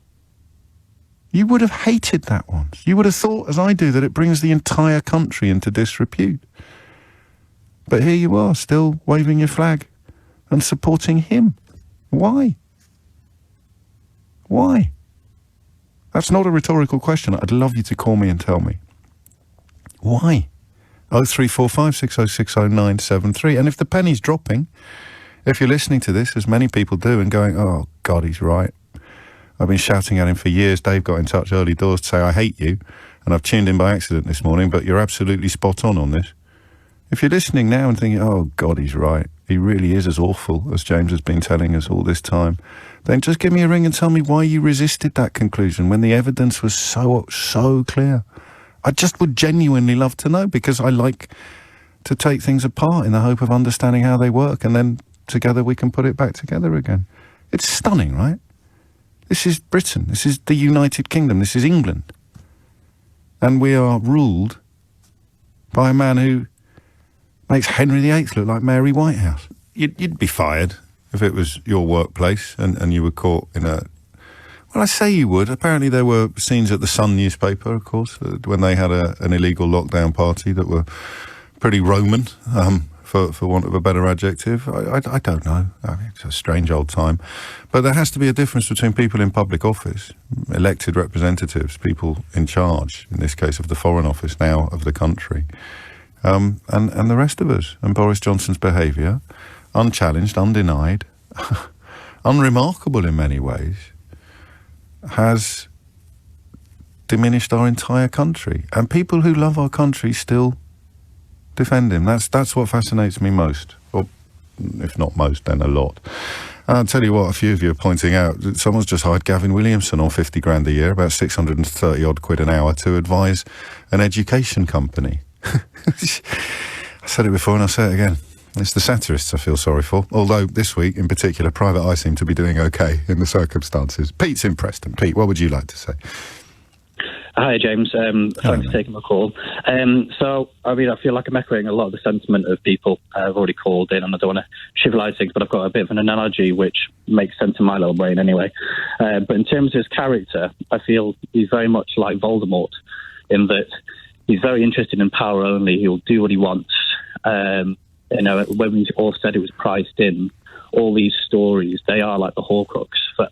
You would have hated that once. You would have thought, as I do, that it brings the entire country into disrepute. But here you are, still waving your flag and supporting him. Why? Why? That's not a rhetorical question. I'd love you to call me and tell me. Why? 0345 6060 973. And if the penny's dropping, if you're listening to this, as many people do, and going, oh, God, he's right. I've been shouting at him for years. Dave got in touch early doors to say, I hate you. And I've tuned in by accident this morning, but you're absolutely spot on this. If you're listening now and thinking, oh, God, he's right, he really is as awful as James has been telling us all this time, then just give me a ring and tell me why you resisted that conclusion when the evidence was so clear. I just would genuinely love to know, because I like to take things apart in the hope of understanding how they work, and then together we can put it back together again. It's stunning, right? This is Britain. This is the United Kingdom. This is England. And we are ruled by a man who makes Henry VIII look like Mary Whitehouse. You'd be fired if it was your workplace and you were caught in a... Well, I say you would. Apparently there were scenes at the Sun newspaper, of course, when they had an illegal lockdown party that were pretty Roman, for want of a better adjective. I don't know. I mean, it's a strange old time. But there has to be a difference between people in public office, elected representatives, people in charge, in this case of the Foreign Office, now of the country, and the rest of us. And Boris Johnson's behaviour, unchallenged, undenied, unremarkable in many ways, has diminished our entire country. And people who love our country still defend him. That's what fascinates me most. Or, if not most, then a lot. And I'll tell you what, a few of you are pointing out, someone's just hired Gavin Williamson on 50 grand a year, about 630 odd quid an hour, to advise an education company. I said it before and I'll say it again. It's the satirists I feel sorry for. Although this week, in particular, Private Eye seem to be doing okay in the circumstances. Pete's in Preston. Pete, what would you like to say? Hi, James. Thanks for taking my call. So, I mean, I feel like I'm echoing a lot of the sentiment of people I've already called in, and I don't want to trivialise things, but I've got a bit of an analogy which makes sense in my little brain anyway. But in terms of his character, I feel he's very much like Voldemort in that he's very interested in power only. He'll do what he wants. You know, when we all said it was priced in, all these stories, they are like the Horcrux for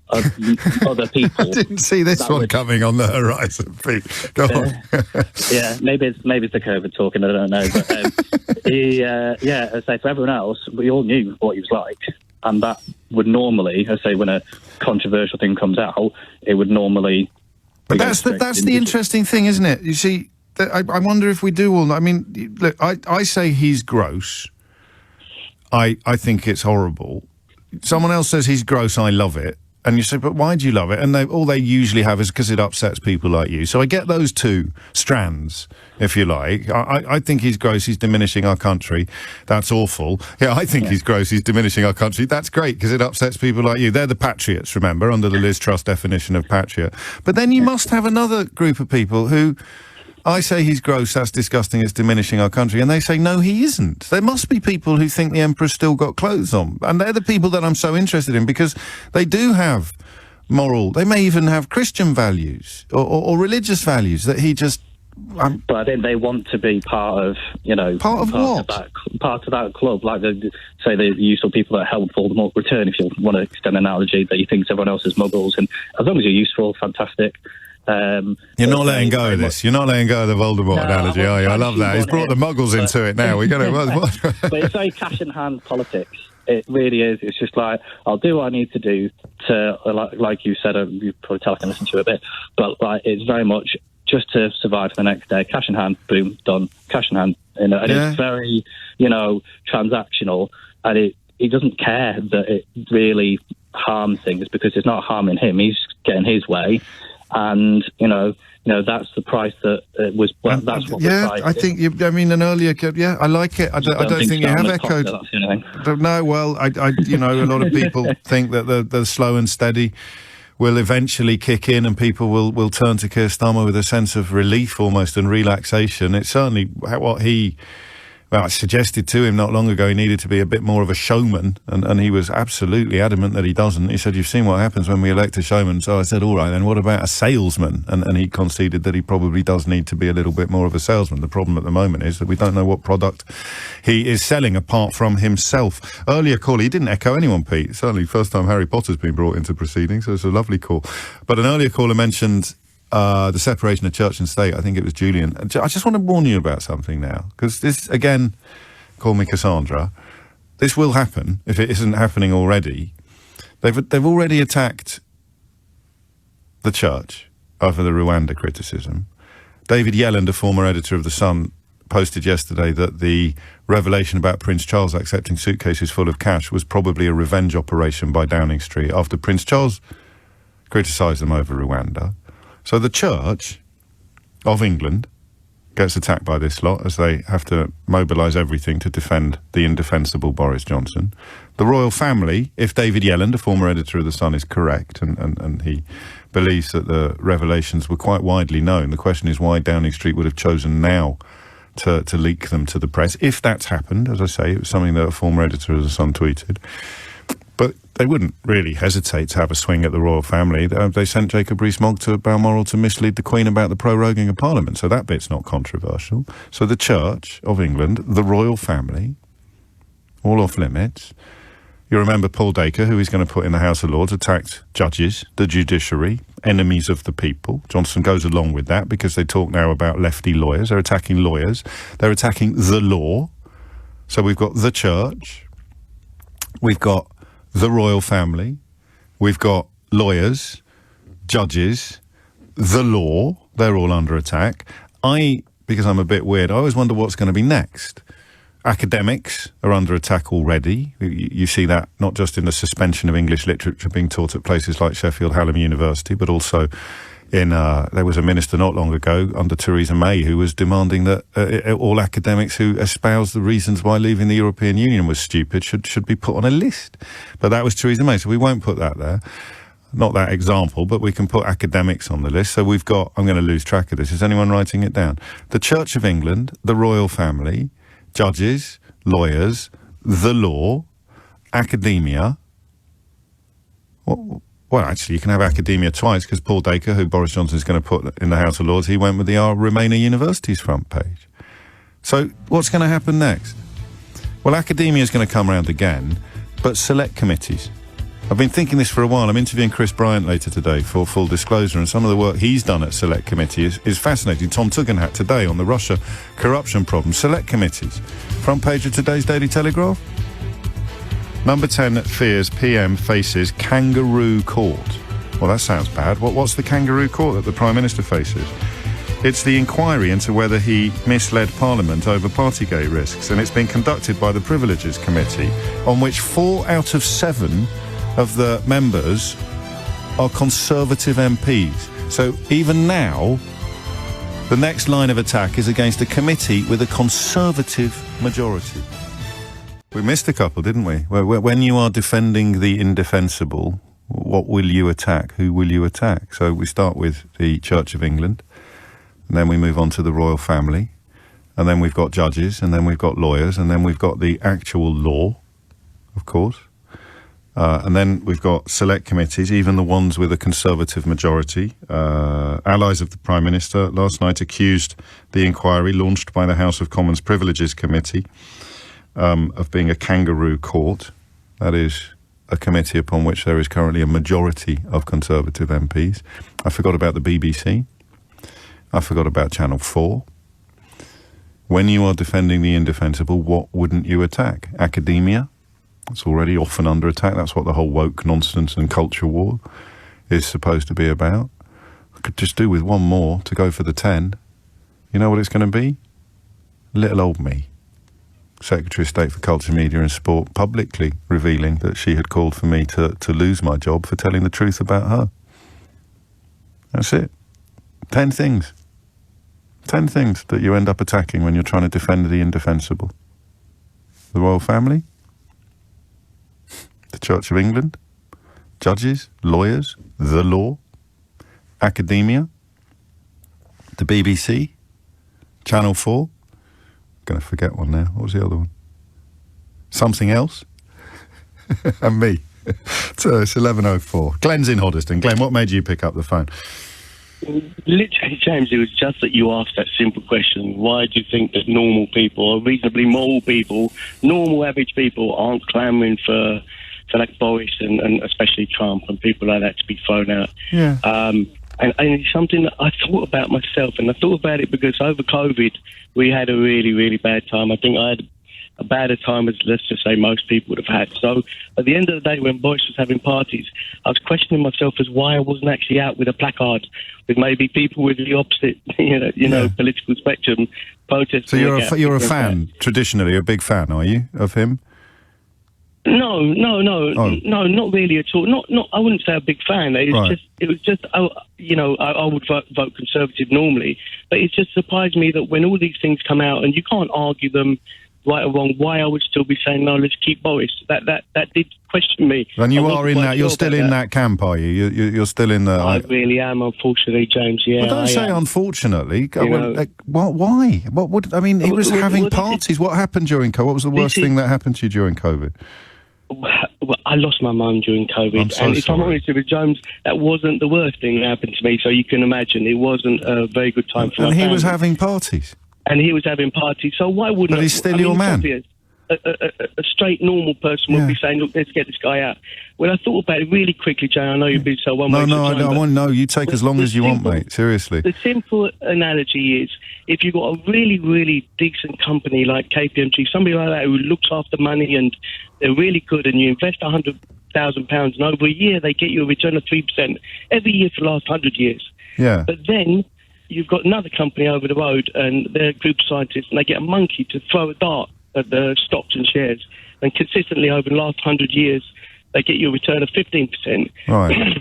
other people. I didn't see this one coming on the horizon, Pete. Go on. Yeah, maybe it's the COVID talking, I don't know. But I say for everyone else, we all knew what he was like. And that would normally, I say when a controversial thing comes out, it would normally... But that's the interesting thing, isn't it? You see, I wonder if we do all... I mean, look, I say he's gross. I think it's horrible. Someone else says he's gross, I love it. And you say, but why do you love it? And all they usually have is because it upsets people like you. So I get those two strands, if you like. I think he's gross, he's diminishing our country. That's awful. Yeah, I think he's gross, he's diminishing our country. That's great, because it upsets people like you. They're the patriots, remember, under the Liz Truss definition of patriot. But then you must have another group of people who... I say he's gross, that's disgusting, it's diminishing our country. And they say, no, he isn't. There must be people who think the emperor's still got clothes on. And they're the people that I'm so interested in, because they do have moral, they may even have Christian values or religious values that he just... but I think they want to be part of, you know... Part of what? Part of that club, like the useful people that helped Voldemort return, if you want to extend an analogy, that you think everyone else is muggles. And as long as you're useful, fantastic. You're not letting go of this. You're not letting go of the Voldemort analogy, are you? I love that. He's brought the muggles into it now. We're going to... But it's very cash-in-hand politics. It really is. It's just like, I'll do what I need to do to, like you said, you probably tell I can listen to it a bit, but like it's very much just to survive the next day. Cash in hand, boom, done. Cash in hand. You know, and it's very, transactional, and he doesn't care that it really harms things, because it's not harming him. He's getting his way. And that's the price that it was. Well, that's what. Yeah, I think. An earlier. Yeah, I like it. I don't think you have echoed. No, well, a lot of people think that the slow and steady will eventually kick in, and people will turn to Keir Starmer with a sense of relief almost and relaxation. It's certainly what he. Well, I suggested to him not long ago he needed to be a bit more of a showman, and he was absolutely adamant that he doesn't. He said, you've seen what happens when we elect a showman. So I said, all right, then what about a salesman? And he conceded that he probably does need to be a little bit more of a salesman. The problem at the moment is that we don't know what product he is selling apart from himself. Earlier call, he didn't echo anyone, Pete. Certainly first time Harry Potter's been brought into proceedings, so it's a lovely call. But an earlier caller mentioned... the separation of church and state. I think it was Julian. I just want to warn you about something now, because this, again, call me Cassandra, this will happen if it isn't happening already. They've already attacked the church over the Rwanda criticism. David Yelland, a former editor of The Sun, posted yesterday that the revelation about Prince Charles accepting suitcases full of cash was probably a revenge operation by Downing Street after Prince Charles criticised them over Rwanda. So the Church of England gets attacked by this lot as they have to mobilise everything to defend the indefensible Boris Johnson. The royal family, if David Yelland, a former editor of The Sun, is correct, and he believes that the revelations were quite widely known, the question is why Downing Street would have chosen now to leak them to the press. If that's happened, as I say, it was something that a former editor of The Sun tweeted. But they wouldn't really hesitate to have a swing at the royal family. They sent Jacob Rees-Mogg to Balmoral to mislead the Queen about the proroguing of Parliament, so that bit's not controversial. So the Church of England, the royal family, all off limits. You remember Paul Dacre, who he's going to put in the House of Lords, attacked judges, the judiciary, enemies of the people. Johnson goes along with that because they talk now about lefty lawyers. They're attacking lawyers. They're attacking the law. So we've got the Church. We've got the royal family, we've got lawyers, judges, the law, they're all under attack. Because I'm a bit weird, I always wonder what's going to be next. Academics are under attack already. You see that not just in the suspension of English literature being taught at places like Sheffield Hallam University, but also there was a minister not long ago under Theresa May who was demanding that all academics who espouse the reasons why leaving the European Union was stupid should be put on a list. But that was Theresa May, so we won't put that there. Not that example, but we can put academics on the list. So we've got, I'm going to lose track of this. Is anyone writing it down? The Church of England, the royal family, judges, lawyers, the law, academia. Well, actually, you can have academia twice because Paul Dacre, who Boris Johnson is going to put in the House of Lords, he went with the Remainer University's front page. So what's going to happen next? Well, academia is going to come around again, but select committees. I've been thinking this for a while. I'm interviewing Chris Bryant later today for Full Disclosure, and some of the work he's done at Select Committee is fascinating. Tom Tugendhat today on the Russia corruption problem. Select committees. Front page of today's Daily Telegraph. Number 10 fears PM faces kangaroo court. Well, that sounds bad. What's the kangaroo court that the Prime Minister faces? It's the inquiry into whether he misled Parliament over Partygate risks, and it's been conducted by the Privileges Committee, on which 4 out of 7 of the members are Conservative MPs. So even now, the next line of attack is against a committee with a Conservative majority. We missed a couple, didn't we? When you are defending the indefensible, what will you attack? Who will you attack? So we start with the Church of England, and then we move on to the royal family, and then we've got judges, and then we've got lawyers, and then we've got the actual law, of course. And then we've got select committees, even the ones with a Conservative majority. Allies of the Prime Minister last night accused the inquiry launched by the House of Commons Privileges Committee of being a kangaroo court. That is a committee upon which there is currently a majority of Conservative MPs. I forgot about the BBC. I forgot about Channel 4. When you are defending the indefensible, what wouldn't you attack? Academia? It's already often under attack. That's what the whole woke nonsense and culture war is supposed to be about. I could just do with one more to go for the 10. You know what it's going to be? Little old me. Secretary of State for Culture, Media and Sport, publicly revealing that she had called for me to lose my job for telling the truth about her. That's it. 10 things. 10 things that you end up attacking when you're trying to defend the indefensible. The royal family, the Church of England, judges, lawyers, the law, academia, the BBC, Channel 4. Going to forget one now. What was the other one? Something else? And me. So it's 11:04. Glenn's in Hoddesdon. Glenn, what made you pick up the phone? Literally, James, it was just that you asked that simple question. Why do you think that normal people, or reasonably moral people, normal average people, aren't clamouring for like Boris and especially Trump and people like that to be thrown out? Yeah. And it's something that I thought about myself, and I thought about it because over COVID, we had a really, really bad time. I think I had a badder time as, let's just say, most people would have had. So at the end of the day, when Boris was having parties, I was questioning myself as why I wasn't actually out with a placard with maybe people with the opposite, political spectrum protesting. So you're a fan, traditionally, a big fan, are you, of him? No, not really at all. Not. I wouldn't say a big fan. It was just. I would vote Conservative normally, but it just surprised me that when all these things come out and you can't argue them right or wrong, why I would still be saying no. Let's keep Boris. That did question me. And you are in that. You're still in that camp, are you? You're still in the. I really am, unfortunately, James. Yeah. Well, don't say unfortunately. Why? What would? I mean, he was having parties. What happened during COVID? What was the worst thing that happened to you during COVID? Well, I lost my mum during COVID, I'm so and if I'm sorry. honest with you, James, that wasn't the worst thing that happened to me. So you can imagine it wasn't a very good time for my And he family. was having parties. And he was having parties. So why wouldn't? But he's still your man. A straight, normal person would be saying, "Look, let's get this guy out." When I thought about it really quickly, Jay, I know you've been so one way. No, I want no. You take as long as you want, mate. Seriously. The simple analogy is, if you've got a really, really decent company like KPMG, somebody like that who looks after money and they're really good, and you invest £100,000, and over a year they get you a return of 3% every year for the last 100 years. Yeah. But then you've got another company over the road, and they're a group of scientists, and they get a monkey to throw a dart at the stocks and shares, and consistently over the last 100 years they get you a return of 15%. Right.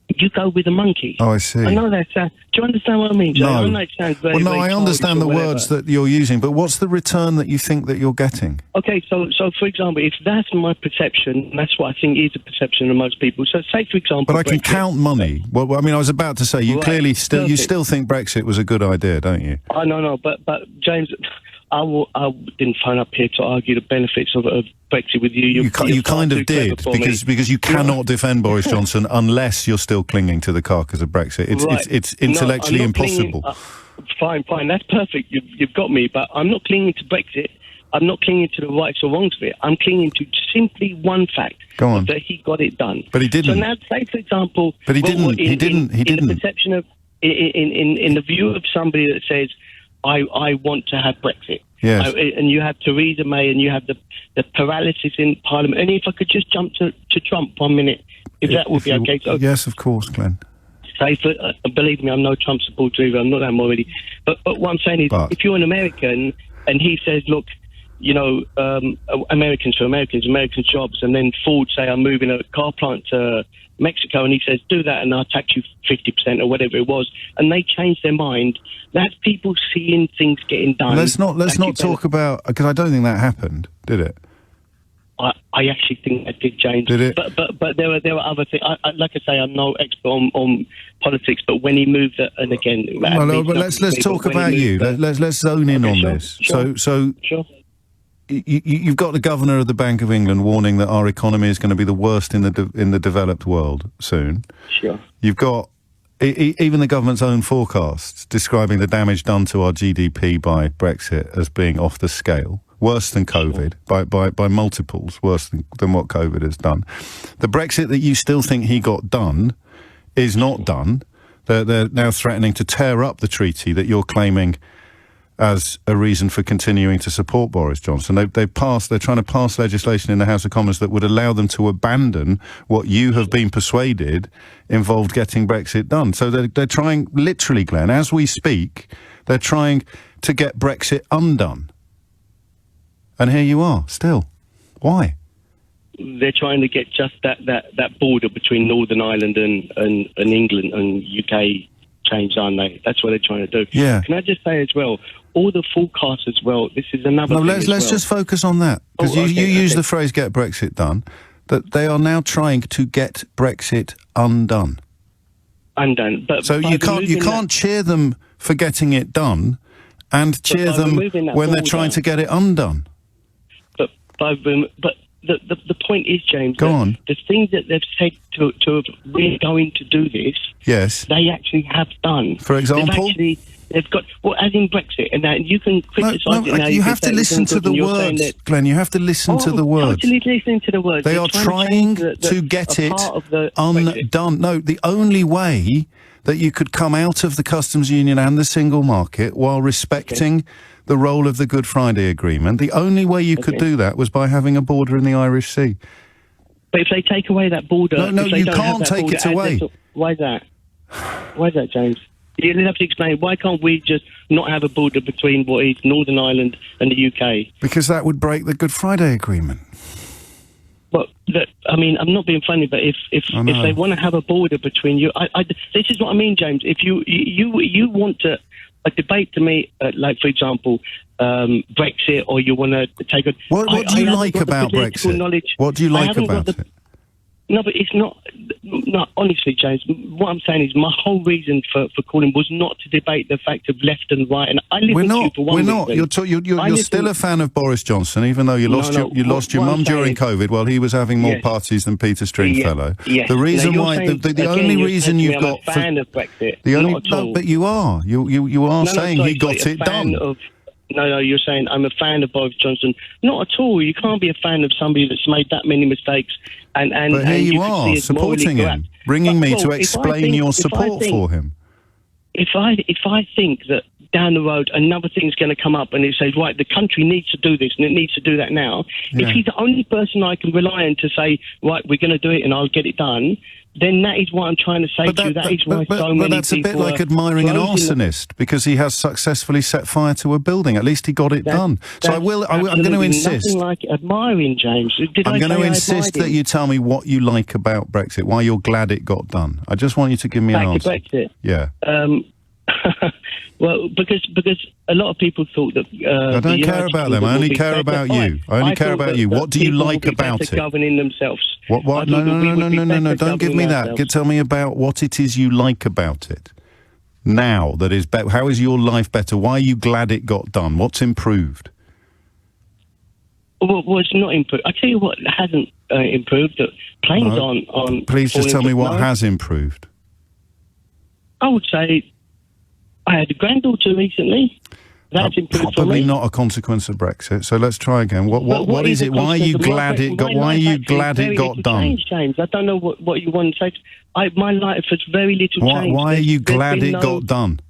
You go with a monkey. Oh, I see. I know that. Do you understand what I mean, Jay? No. I know it sounds very, Well, no, very I understand the childish or words whatever. that you're using, but what's the return that you think that you're getting? Okay, so for example, if that's my perception, that's what I think is a perception of most people. So say, for example... But I can Brexit. count money. Well, I mean, I was about to say, you Right. clearly still Perfect. think Brexit was a good idea, don't you? I no, but James, I didn't phone up here to argue the benefits of Brexit with you. You kind of did, because you cannot defend Boris Johnson unless you're still clinging to the carcass of Brexit. It's intellectually impossible. Fine, that's perfect. You've got me, but I'm not clinging to Brexit. I'm not clinging to the rights or wrongs of it. I'm clinging to simply one fact. Go on. That he got it done. But he didn't. So now, say for example... But he didn't. He didn't. In the perception of... In the view of somebody that says, I want to have Brexit. Yes. And you have Theresa May, and you have the paralysis in Parliament. And if I could just jump to Trump 1 minute, if that would be okay. So, yes, of course, Glenn. say for, believe me, I'm no Trump supporter either. I'm not that already. But what I'm saying is, if you're an American and he says, look, you know, Americans for Americans jobs, and then Ford say, I'm moving a car plant to Mexico, and he says, do that and I'll tax you 50% or whatever it was, and they change their mind. That's people seeing things getting done. Let's not talk about, because I don't think that happened, did it? I actually think that did, James. Did it? But there were other things. Like I say, I'm no expert on politics, but when he moved, and again, no, but let's talk about you. Let's zone in on this. Sure. So you've got the governor of the Bank of England warning that our economy is going to be the worst in the developed world soon. Sure. You've got even the government's own forecasts describing the damage done to our GDP by Brexit as being off the scale. Worse than COVID, by multiples, worse than what COVID has done. The Brexit that you still think he got done is not done. They're now threatening to tear up the treaty that you're claiming as a reason for continuing to support Boris Johnson. They're trying to pass legislation in the House of Commons that would allow them to abandon what you have been persuaded involved getting Brexit done. So they're trying, literally, Glenn, as we speak, they're trying to get Brexit undone. And here you are, still. Why? They're trying to get just that border between Northern Ireland and England and UK changed, aren't they? That's what they're trying to do. Yeah. Can I just say as well, all the forecasts as well, this is another thing let's just focus on that. Because you use the phrase get Brexit done, that they are now trying to get Brexit undone. Undone. But so you can't cheer them for getting it done and cheer them when they're trying to get it undone. But the point is, James, Go on. The things that they've said to we're going to do this, yes, they actually have done. For example? They've got, well, as in Brexit, and that you can criticise it now. You have to listen to the words, Glenn. You have to listen to the words. Totally listening to the words. They are trying to get it undone. No, the only way that you could come out of the customs union and the single market while respecting the role of the Good Friday Agreement, the only way you could do that was by having a border in the Irish Sea. But if they take away that border... No, you can't take it away. Why is that? Why is that, James? You'll have to explain. Why can't we just not have a border between what is Northern Ireland and the UK? Because that would break the Good Friday Agreement. But I mean, I'm not being funny, but if they want to have a border between you, this is what I mean, James. If you want to a debate to me, like for example, Brexit, or you want to take a what do you like about Brexit? Knowledge. What do you like about it? No, but it's not no, honestly, James, what I'm saying is my whole reason for calling was not to debate the fact of left and right. And I live with you for one reason. You're still a fan of Boris Johnson, even though you lost your mum during COVID while he was having more parties than Peter Stringfellow. Yes. The reason the only reason you've got I'm a fan of Brexit. But you are saying he got it done. No, you're saying I'm a fan of Boris Johnson. Not at all. You can't be a fan of somebody that's made that many mistakes. But here you are, supporting him, bringing me to explain your support for him. If I think that down the road another thing's going to come up and it says, right, the country needs to do this and it needs to do that now, if he's the only person I can rely on to say, right, we're going to do it and I'll get it done, then that is what I'm trying to say to you. That is why so many people. But that's a bit like admiring an arsonist because he has successfully set fire to a building. At least he got it done. So I'm going to insist. Nothing like admiring, James. I'm going to insist that you tell me what you like about Brexit, why you're glad it got done. I just want you to give me an answer. Back to Brexit. Yeah. Well, because a lot of people thought that... I don't care about them. I only care about you. I only care about you. What do you like about it? Governing themselves. What? No. Don't give me that. Tell me about what it is you like about it. Now, that is better. How is your life better? Why are you glad it got done? What's improved? Well, it's not improved. I tell you what hasn't improved. That planes on. Please just tell me what has improved. I would say I had a granddaughter recently. That's improved. Probably not a consequence of Brexit. So let's try again. What is it? Why are you glad it got? Why are you glad it got done? James, I don't know what you want to say. My life has very little change. Why are you glad it got done?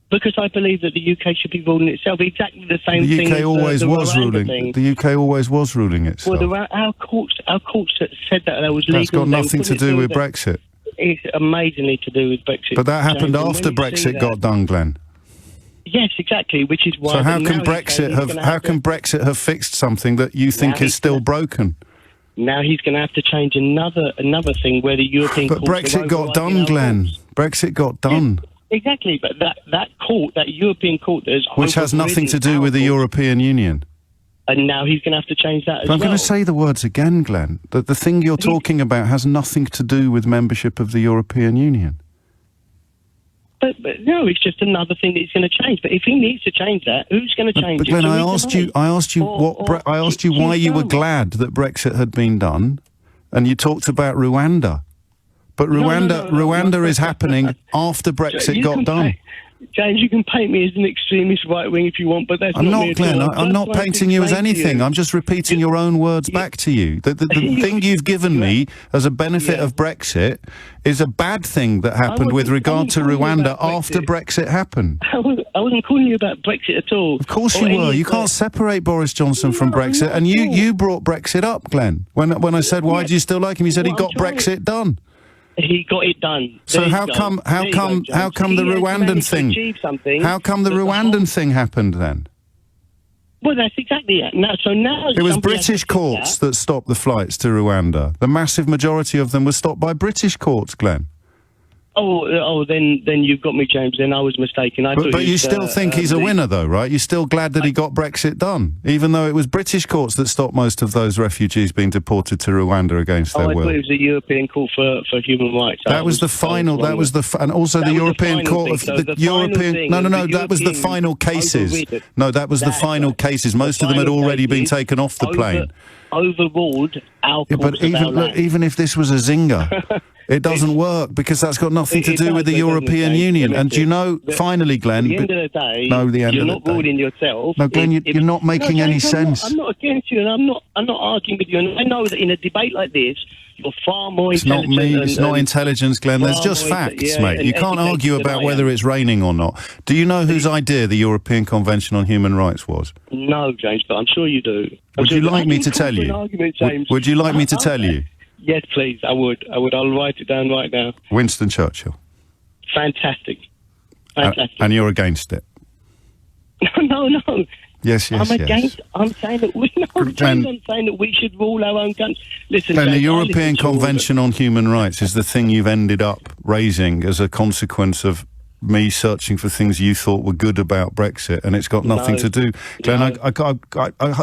Because I believe that the UK should be ruling itself. Exactly the same thing. The UK always was ruling. The UK always was ruling itself. Well, our courts said that there was legal. That's got nothing to do with Brexit. It's amazingly to do with Brexit. But that happened after Brexit got done, Glenn. Yes, exactly. Which is why. So how can Brexit have fixed something that you think is still broken? Now he's going to have to change another thing where the European. But Brexit got done, Glenn. Brexit got done. Yeah, exactly, but that European court, which has nothing to do with the European Union. And now he's going to have to change that as well. I'm going to say the words again, Glenn. The thing you're talking about has nothing to do with membership of the European Union. But no, it's just another thing that he's going to change. But if he needs to change that, who's going to change it? But Glenn, I asked you why you were glad that Brexit had been done, and you talked about Rwanda. But Rwanda is happening after Brexit got done. James, you can paint me as an extremist right wing if you want, but that's not me. Glenn. I'm not painting you as anything. I'm just repeating your own words back to you. The thing you've given me as a benefit of Brexit is a bad thing that happened with regard to Rwanda after Brexit happened. I wasn't calling you about Brexit at all. Of course you were. You can't separate Boris Johnson from Brexit. And you brought Brexit up, Glenn. When I said, why do you still like him? You said he got Brexit done. He got it done. So how come the Rwandan thing? How come the Rwandan thing happened then? Well, that's exactly it. Now it was British courts that stopped the flights to Rwanda. The massive majority of them were stopped by British courts, Glenn. Then you've got me, James. Then I was mistaken. But you still think he's a winner, though, right? You're still glad that he got Brexit done, even though it was British courts that stopped most of those refugees being deported to Rwanda against their will. I thought it was the European Court for Human Rights. That was the final. That was the and also the European Court of the European. No. That was the final cases. No, that was the final cases. Most of them had already been taken off the plane. Overruled our courts. But even if this was a zinger. It doesn't work because that's got nothing to do with the European Union. And do you know, finally, Glenn... At the end of the day, you're not ruling yourself. No, Glenn, you're not making any sense. I'm not against you, and I'm not arguing with you. And I know that in a debate like this, you're far more intelligent. It's not me. It's not intelligence, Glenn. There's just facts, mate. You can't argue about whether it's raining or not. Do you know whose idea the European Convention on Human Rights was? No, James, but I'm sure you do. Would you like me to tell you? Would you like me to tell you? Yes, please. I would. I'll write it down right now. Winston Churchill. Fantastic. And you're against it? No. Yes. I'm against. I'm saying that I'm saying that we should rule our own country. Listen, the European Convention on Human Rights is the thing you've ended up raising as a consequence of me searching for things you thought were good about Brexit, and it's got nothing to do. Glenn,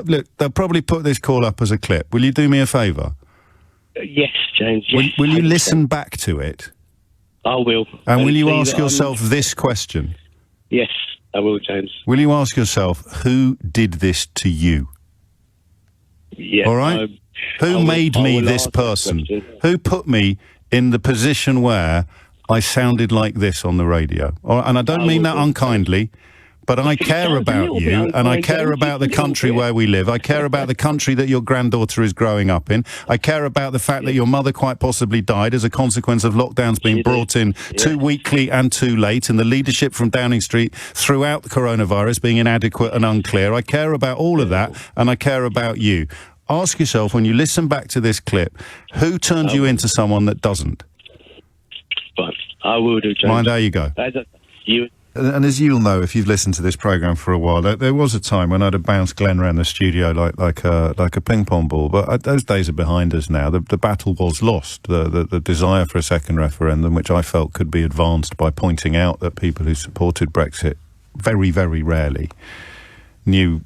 look, they'll probably put this call up as a clip. Will you do me a favour? Yes, James. Yes, Will you listen back to it? I will. And will you ask yourself this question? Yes, I will, James. Will you ask yourself, who did this to you? Yeah. All right? Who made me this person? Who put me in the position where I sounded like this on the radio? And I don't mean that unkindly, but I care about you, and I care about the country where we live. I care about the country that your granddaughter is growing up in. I care about the fact that your mother quite possibly died as a consequence of lockdowns being brought in too weakly and too late, and the leadership from Downing Street throughout the coronavirus being inadequate and unclear. I care about all of that, and I care about you. Ask yourself, when you listen back to this clip, who turned you into someone that doesn't? But I will do, James. Mind how you go. And as you'll know, if you've listened to this programme for a while, there was a time when I'd have bounced Glenn around the studio like a ping pong ball. But those days are behind us now. The battle was lost. The desire for a second referendum, which I felt could be advanced by pointing out that people who supported Brexit very, very rarely knew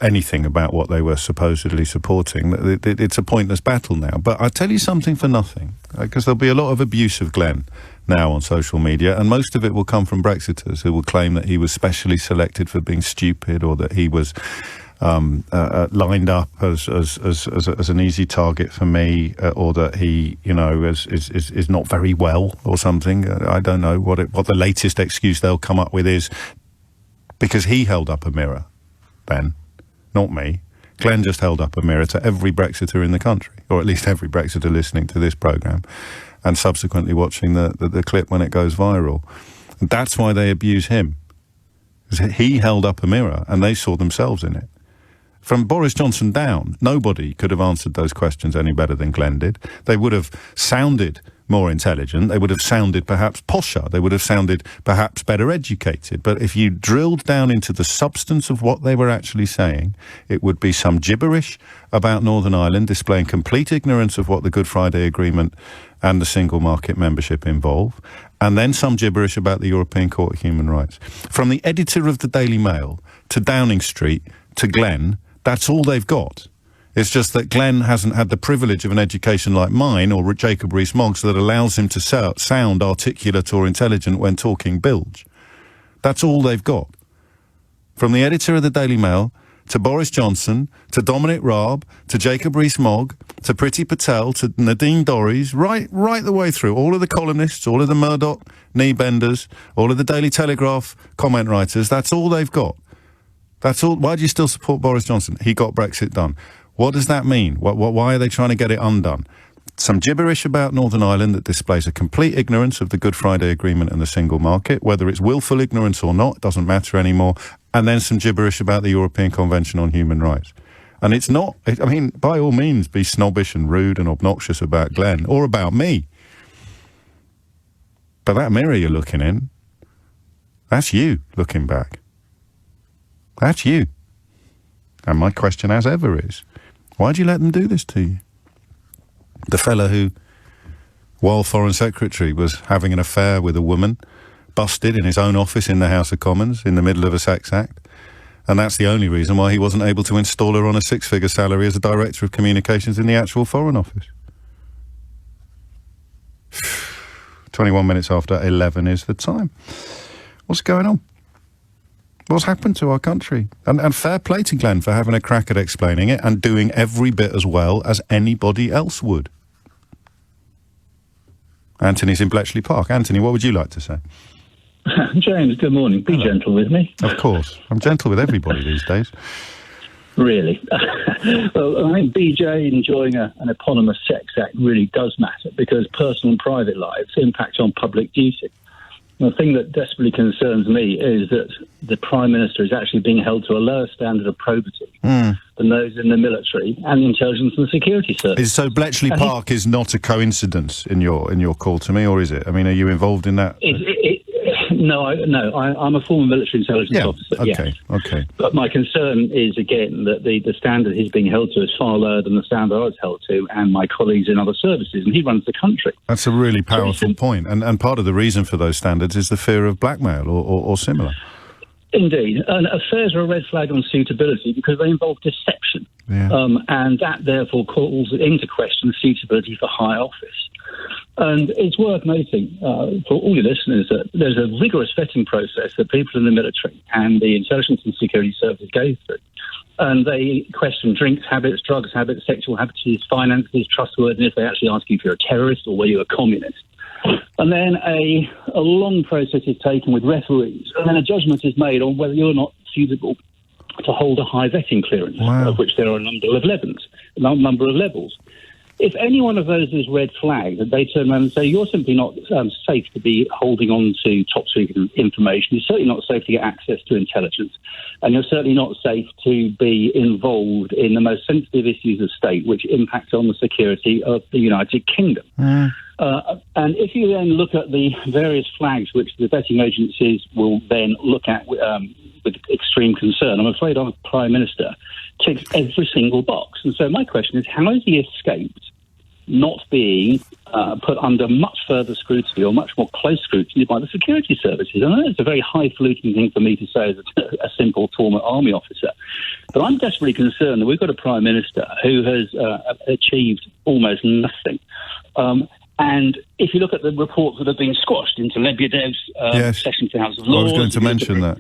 anything about what they were supposedly supporting. It's a pointless battle now. But I tell you something for nothing, because there'll be a lot of abuse of Glenn now on social media, and most of it will come from Brexiters who will claim that he was specially selected for being stupid, or that he was lined up as an easy target for me, or that he, is not very well or something. I don't know what the latest excuse they'll come up with is, because he held up a mirror, Ben. Not me. Glenn just held up a mirror to every Brexiter in the country, or at least every Brexiter listening to this programme and subsequently watching the clip when it goes viral. And that's why they abuse him. He held up a mirror and they saw themselves in it. From Boris Johnson down, nobody could have answered those questions any better than Glenn did. They would have sounded more intelligent. They would have sounded perhaps posher. They would have sounded perhaps better educated. But if you drilled down into the substance of what they were actually saying, it would be some gibberish about Northern Ireland, displaying complete ignorance of what the Good Friday Agreement and the single market membership involve, and then some gibberish about the European Court of Human Rights. From the editor of the Daily Mail to Downing Street to Glenn, that's all they've got. It's just that Glenn hasn't had the privilege of an education like mine or Jacob Rees-Moggs that allows him to sound articulate or intelligent when talking bilge. That's all they've got. From the editor of the Daily Mail to Boris Johnson, to Dominic Raab, to Jacob Rees-Mogg, to Priti Patel, to Nadine Dorries, right the way through. All of the columnists, all of the Murdoch knee-benders, all of the Daily Telegraph comment writers, that's all they've got. That's all. Why do you still support Boris Johnson? He got Brexit done. What does that mean? Why are they trying to get it undone? Some gibberish about Northern Ireland that displays a complete ignorance of the Good Friday Agreement and the single market. Whether it's willful ignorance or not, doesn't matter anymore. And then some gibberish about the European Convention on Human Rights. And it's not, I mean, by all means, be snobbish and rude and obnoxious about Glenn or about me. But that mirror you're looking in, that's you looking back. That's you. And my question, as ever, is, why do you let them do this to you? The fella who, while Foreign Secretary, was having an affair with a woman, busted in his own office in the House of Commons in the middle of a sex act. And that's the only reason why he wasn't able to install her on a six-figure salary as a Director of Communications in the actual Foreign Office. 21 minutes after 11 is the time. What's going on? What's happened to our country? And fair play to Glenn for having a crack at explaining it and doing every bit as well as anybody else would. Anthony's in Bletchley Park. Anthony, what would you like to say? James, good morning. Be gentle with me. Of course. I'm gentle with everybody these days. Really? Well, I think BJ enjoying an eponymous sex act really does matter, because personal and private lives impact on public duty. The thing that desperately concerns me is that the Prime Minister is actually being held to a lower standard of probity than those in the military and the intelligence and security service. So Bletchley Park is not a coincidence in your call to me, or is it? I mean, are you involved in that? No, I'm a former military intelligence officer. Okay. But my concern is, again, that the standard he's being held to is far lower than the standard I was held to and my colleagues in other services, and he runs the country. That's a really powerful point. And part of the reason for those standards is the fear of blackmail or similar. Indeed. And affairs are a red flag on suitability because they involve deception. Yeah. And that therefore calls into question suitability for high office. And it's worth noting for all your listeners that there's a rigorous vetting process that people in the military and the intelligence and security services go through. And they question drinks habits, drugs habits, sexual habits, finances, trustworthiness. They actually ask you if you're a terrorist or were you a communist. And then a long process is taken with referees. And then a judgment is made on whether you're not suitable to hold a high vetting clearance, of which there are a number of levels. If any one of those is red flagged, that they turn around and say, you're simply not safe to be holding on to top secret information, you're certainly not safe to get access to intelligence, and you're certainly not safe to be involved in the most sensitive issues of state, which impact on the security of the United Kingdom. And if you then look at the various flags which the vetting agencies will then look at with extreme concern, I'm afraid our Prime Minister ticks every single box. And so my question is, how has he escaped not being put under much further scrutiny or much more close scrutiny by the security services? I know it's a very highfalutin thing for me to say as a simple former army officer, but I'm desperately concerned that we've got a Prime Minister who has achieved almost nothing. And if you look at the reports that have been squashed into Lebyadev's session to the House of Lords... I was going to mention that.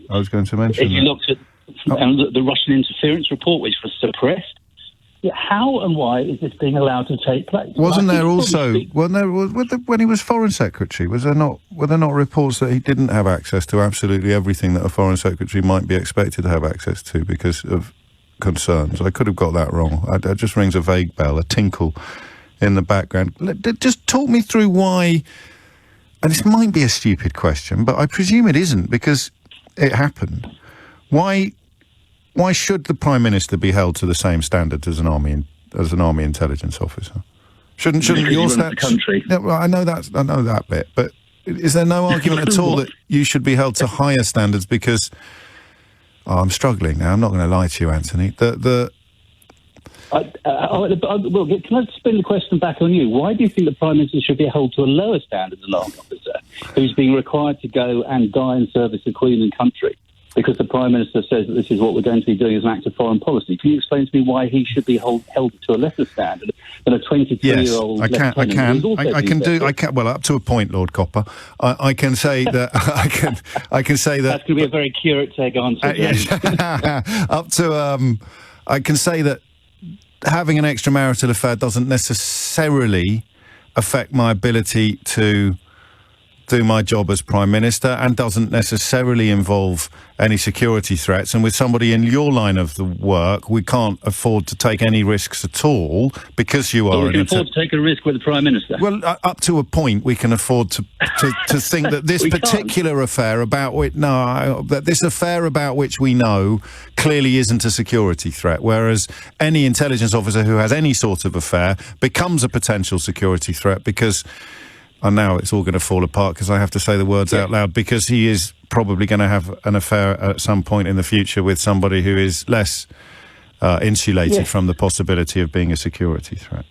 If you looked at the Russian interference report, which was suppressed, how and why is this being allowed to take place? Wasn't there also... when he was Foreign Secretary, were there not reports that he didn't have access to absolutely everything that a Foreign Secretary might be expected to have access to because of concerns? I could have got that wrong. It just rings a vague bell, a tinkle in the background. Just talk me through why, and this might be a stupid question, but I presume it isn't because it happened. Why should the Prime Minister be held to the same standards as an army intelligence officer? Shouldn't your country? Yeah, well, I know that bit, but is there no argument at all that you should be held to higher standards? Because I'm struggling now. I'm not going to lie to you, Anthony. Well, can I spin the question back on you? Why do you think the Prime Minister should be held to a lower standard as an army officer who's being required to go and die in service of Queen and country because the Prime Minister says that this is what we're going to be doing as an act of foreign policy? Can you explain to me why he should be held to a lesser standard than a 23-year-old lieutenant? I can. Well, up to a point, Lord Copper. I can say that. I can say that. That's going to be a very curate-egg answer. Yes. Up to. I can say that having an extramarital affair doesn't necessarily affect my ability to do my job as Prime Minister and doesn't necessarily involve any security threats. And with somebody in your line of the work, we can't afford to take any risks at all because you are... we can afford to take a risk with the Prime Minister. Well, up to a point, we can afford to think that this particular affair this affair about which we know clearly isn't a security threat, whereas any intelligence officer who has any sort of affair becomes a potential security threat because... And now it's all going to fall apart because I have to say the words out loud, because he is probably going to have an affair at some point in the future with somebody who is less insulated from the possibility of being a security threat.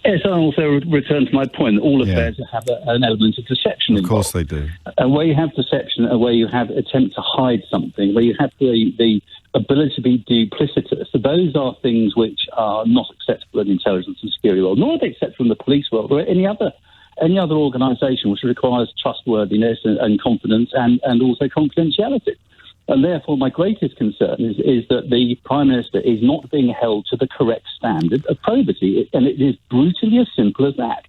Yes, I also return to my point that all affairs have an element of deception involved. Of course they do. And where you have deception and where you have attempt to hide something, where you have the ability to be duplicitous, so those are things which are not acceptable in the intelligence and security world, nor are they acceptable in the police world or any other organisation which requires trustworthiness and confidence and also confidentiality. And therefore, my greatest concern is that the Prime Minister is not being held to the correct standard of probity, and it is brutally as simple as that.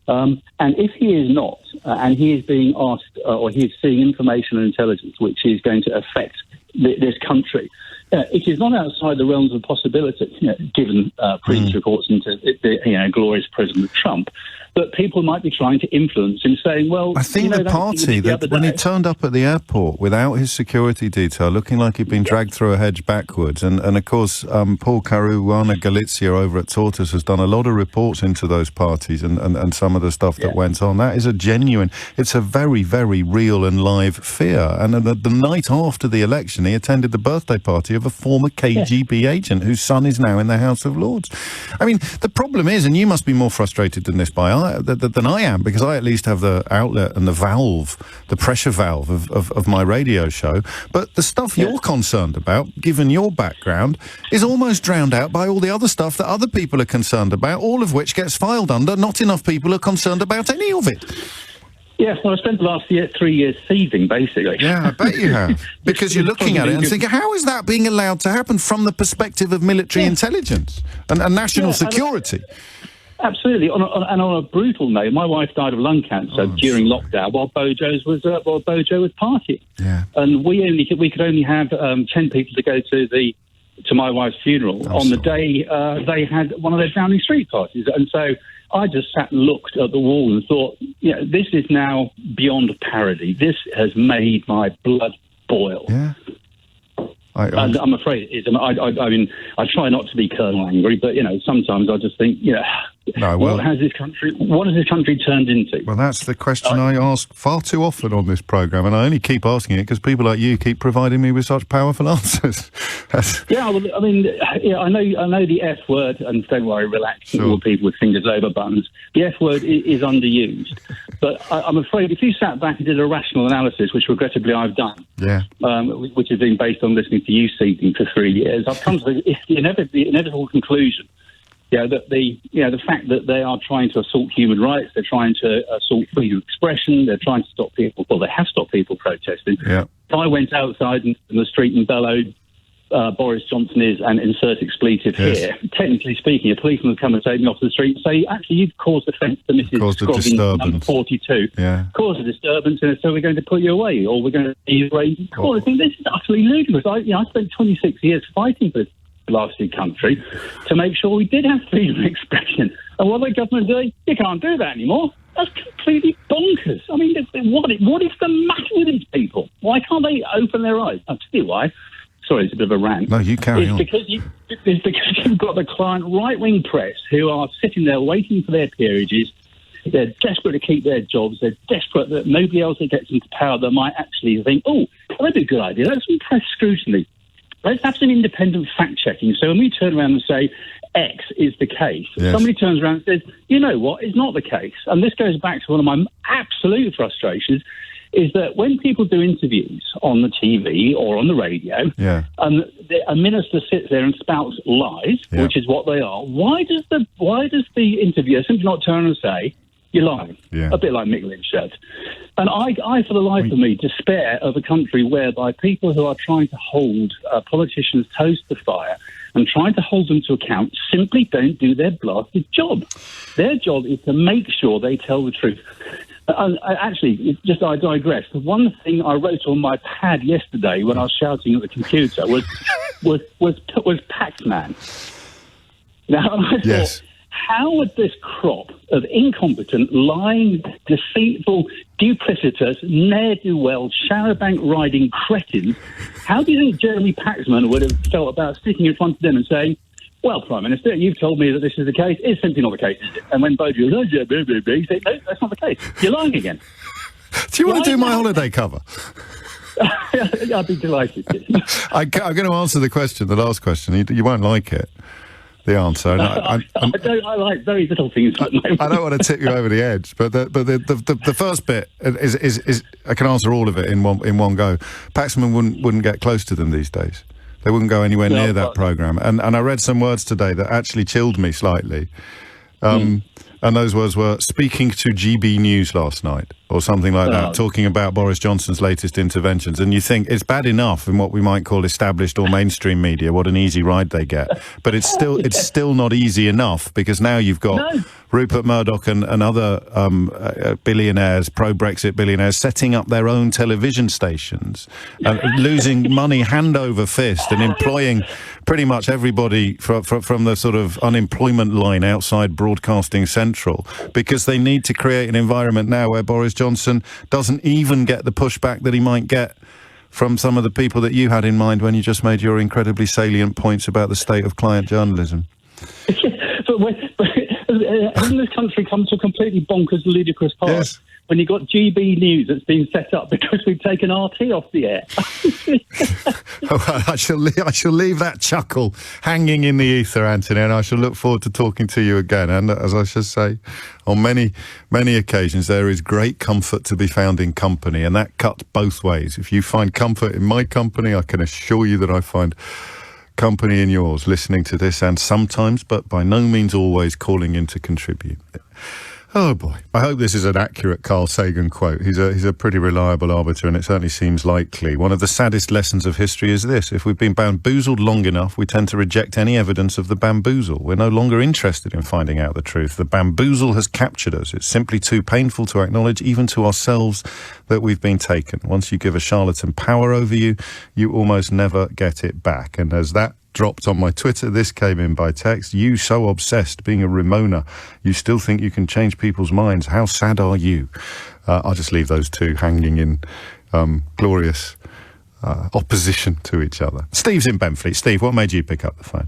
And if he is not, and he is being asked, or he is seeing information and intelligence which is going to affect this country, it is not outside the realms of possibility, given previous reports into the glorious President Trump, that people might be trying to influence him, saying, well... I think the party, when he turned up at the airport without his security detail, looking like he'd been dragged through a hedge backwards, and of course, Paul Caruana Galizia over at Tortoise has done a lot of reports into those parties and some of the stuff that went on. That is it's a very, very real and live fear. And the night after the election, he attended the birthday party of a former KGB agent whose son is now in the House of Lords. I mean, the problem is, and you must be more frustrated than this by I am, because I at least have the outlet and the pressure valve of my radio show. But the stuff you're concerned about, given your background, is almost drowned out by all the other stuff that other people are concerned about, all of which gets filed under not enough people are concerned about any of it. Yeah, well, I spent the last 3 years thieving, basically. Yeah, I bet you have. Because you're looking at it and thinking, how is that being allowed to happen from the perspective of military intelligence and national security? Absolutely. On a brutal note, my wife died of lung cancer during lockdown while Bojo was partying. Yeah. And we could only have 10 people to go to my wife's funeral on the day they had one of their Downing Street parties. And so I just sat and looked at the wall and thought, this is now beyond parody. This has made my blood boil. Yeah. I'm afraid it is. I mean, I try not to be Colonel angry, but sometimes I just think, what has this country turned into? Well, that's the question I ask far too often on this programme, and I only keep asking it because people like you keep providing me with such powerful answers. Yeah, well, I mean, I know the F word, and don't worry, relax, all people with fingers over buns. The F word is underused, but I'm afraid if you sat back and did a rational analysis, which regrettably I've done, which has been based on listening to you speaking for 3 years, I've come to the inevitable conclusion. That the fact that they are trying to assault human rights, they're trying to assault freedom of expression, they're trying to stop people. Well, they have stopped people protesting. Yeah. If I went outside in the street and bellowed, Boris Johnson is, and insert expletive here, technically speaking, a policeman would come and take me off the street and say, actually, you've caused offence to Mrs. Scroggins, number 42. Yeah. Caused a disturbance, and so we're going to put you away, or we're going to raise the court. I think this is utterly ludicrous. I spent 26 years fighting for this blasted country to make sure we did have freedom of expression. And what the government doing? You can't do that anymore. That's completely bonkers. I mean, what is the matter with these people? Why can't they open their eyes? I'll tell you why. Sorry, it's a bit of a rant. No, you carry on. It's because you've got the client right-wing press who are sitting there waiting for their peerages. They're desperate to keep their jobs. They're desperate that nobody else that gets into power that might actually think, that'd be a good idea. Let's press scrutiny. Let's have some independent fact-checking. So when we turn around and say X is the case, somebody turns around and says, you know what, it's not the case. And this goes back to one of my absolute frustrations, is that when people do interviews on the TV or on the radio, and a minister sits there and spouts lies, which is what they are, why does the interviewer simply not turn and say, you're lying? A bit like Mick Lynch said. And I, for the life of me, despair of a country whereby people who are trying to hold politicians' toes to the fire and trying to hold them to account simply don't do their blasted job. Their job is to make sure they tell the truth. Actually, I digress. The one thing I wrote on my pad yesterday when I was shouting at the computer was Pac-Man. Now, I thought, how would this crop of incompetent, lying, deceitful, duplicitous, ne'er-do-well, Sharrow-bank-riding cretins, how do you think Jeremy Paxman would have felt about sticking in front of them and saying, well, Prime Minister, you've told me that this is the case. It's simply not the case, is it? And when Bojo goes, he said, no, that's not the case. You're lying again. Do you want to do my holiday cover? I'd be delighted. I'm going to answer the last question. You won't like it. The answer. I like very little things. I don't want to tip you over the edge, but the first bit is I can answer all of it in one go. Paxman wouldn't get close to them these days. They wouldn't go anywhere near that programme. And I read some words today that actually chilled me slightly. And those words were speaking to GB News last night, or something like that, talking about Boris Johnson's latest interventions. And you think it's bad enough in what we might call established or mainstream media, what an easy ride they get. But it's still not easy enough, because now you've got Rupert Murdoch and other billionaires, pro-Brexit billionaires, setting up their own television stations, losing money hand over fist and employing pretty much everybody from the sort of unemployment line outside Broadcasting Central, because they need to create an environment now where Boris Johnson doesn't even get the pushback that he might get from some of the people that you had in mind when you just made your incredibly salient points about the state of client journalism. But this country come to a completely bonkers, ludicrous part. Yes. When you've got GB News that's been set up because we've taken RT off the air. I shall leave that chuckle hanging in the ether, Anthony, and I shall look forward to talking to you again. And as I should say, on many, many occasions, there is great comfort to be found in company, and that cuts both ways. If you find comfort in my company, I can assure you that I find company in yours, listening to this, and sometimes, but by no means always, calling in to contribute. Oh boy, I hope this is an accurate Carl Sagan quote. He's a pretty reliable arbiter, and it certainly seems likely. One of the saddest lessons of history is this: if we've been bamboozled long enough, we tend to reject any evidence of the bamboozle. We're no longer interested in finding out the truth. The bamboozle has captured us. It's simply too painful to acknowledge, even to ourselves, that we've been taken. Once you give a charlatan power over you, you almost never get it back. And as that dropped on my Twitter, this came in by text: you so obsessed being a Ramona, you still think you can change people's minds. How sad are you? I'll just leave those two hanging in glorious opposition to each other. Steve's in Benfleet. Steve, what made you pick up the phone?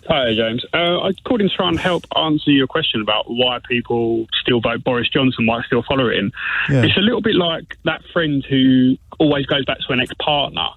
Hi, James. I called in to try and help answer your question about why people still vote Boris Johnson, why I still follow him. Yeah. It's a little bit like that friend who always goes back to an ex-partner.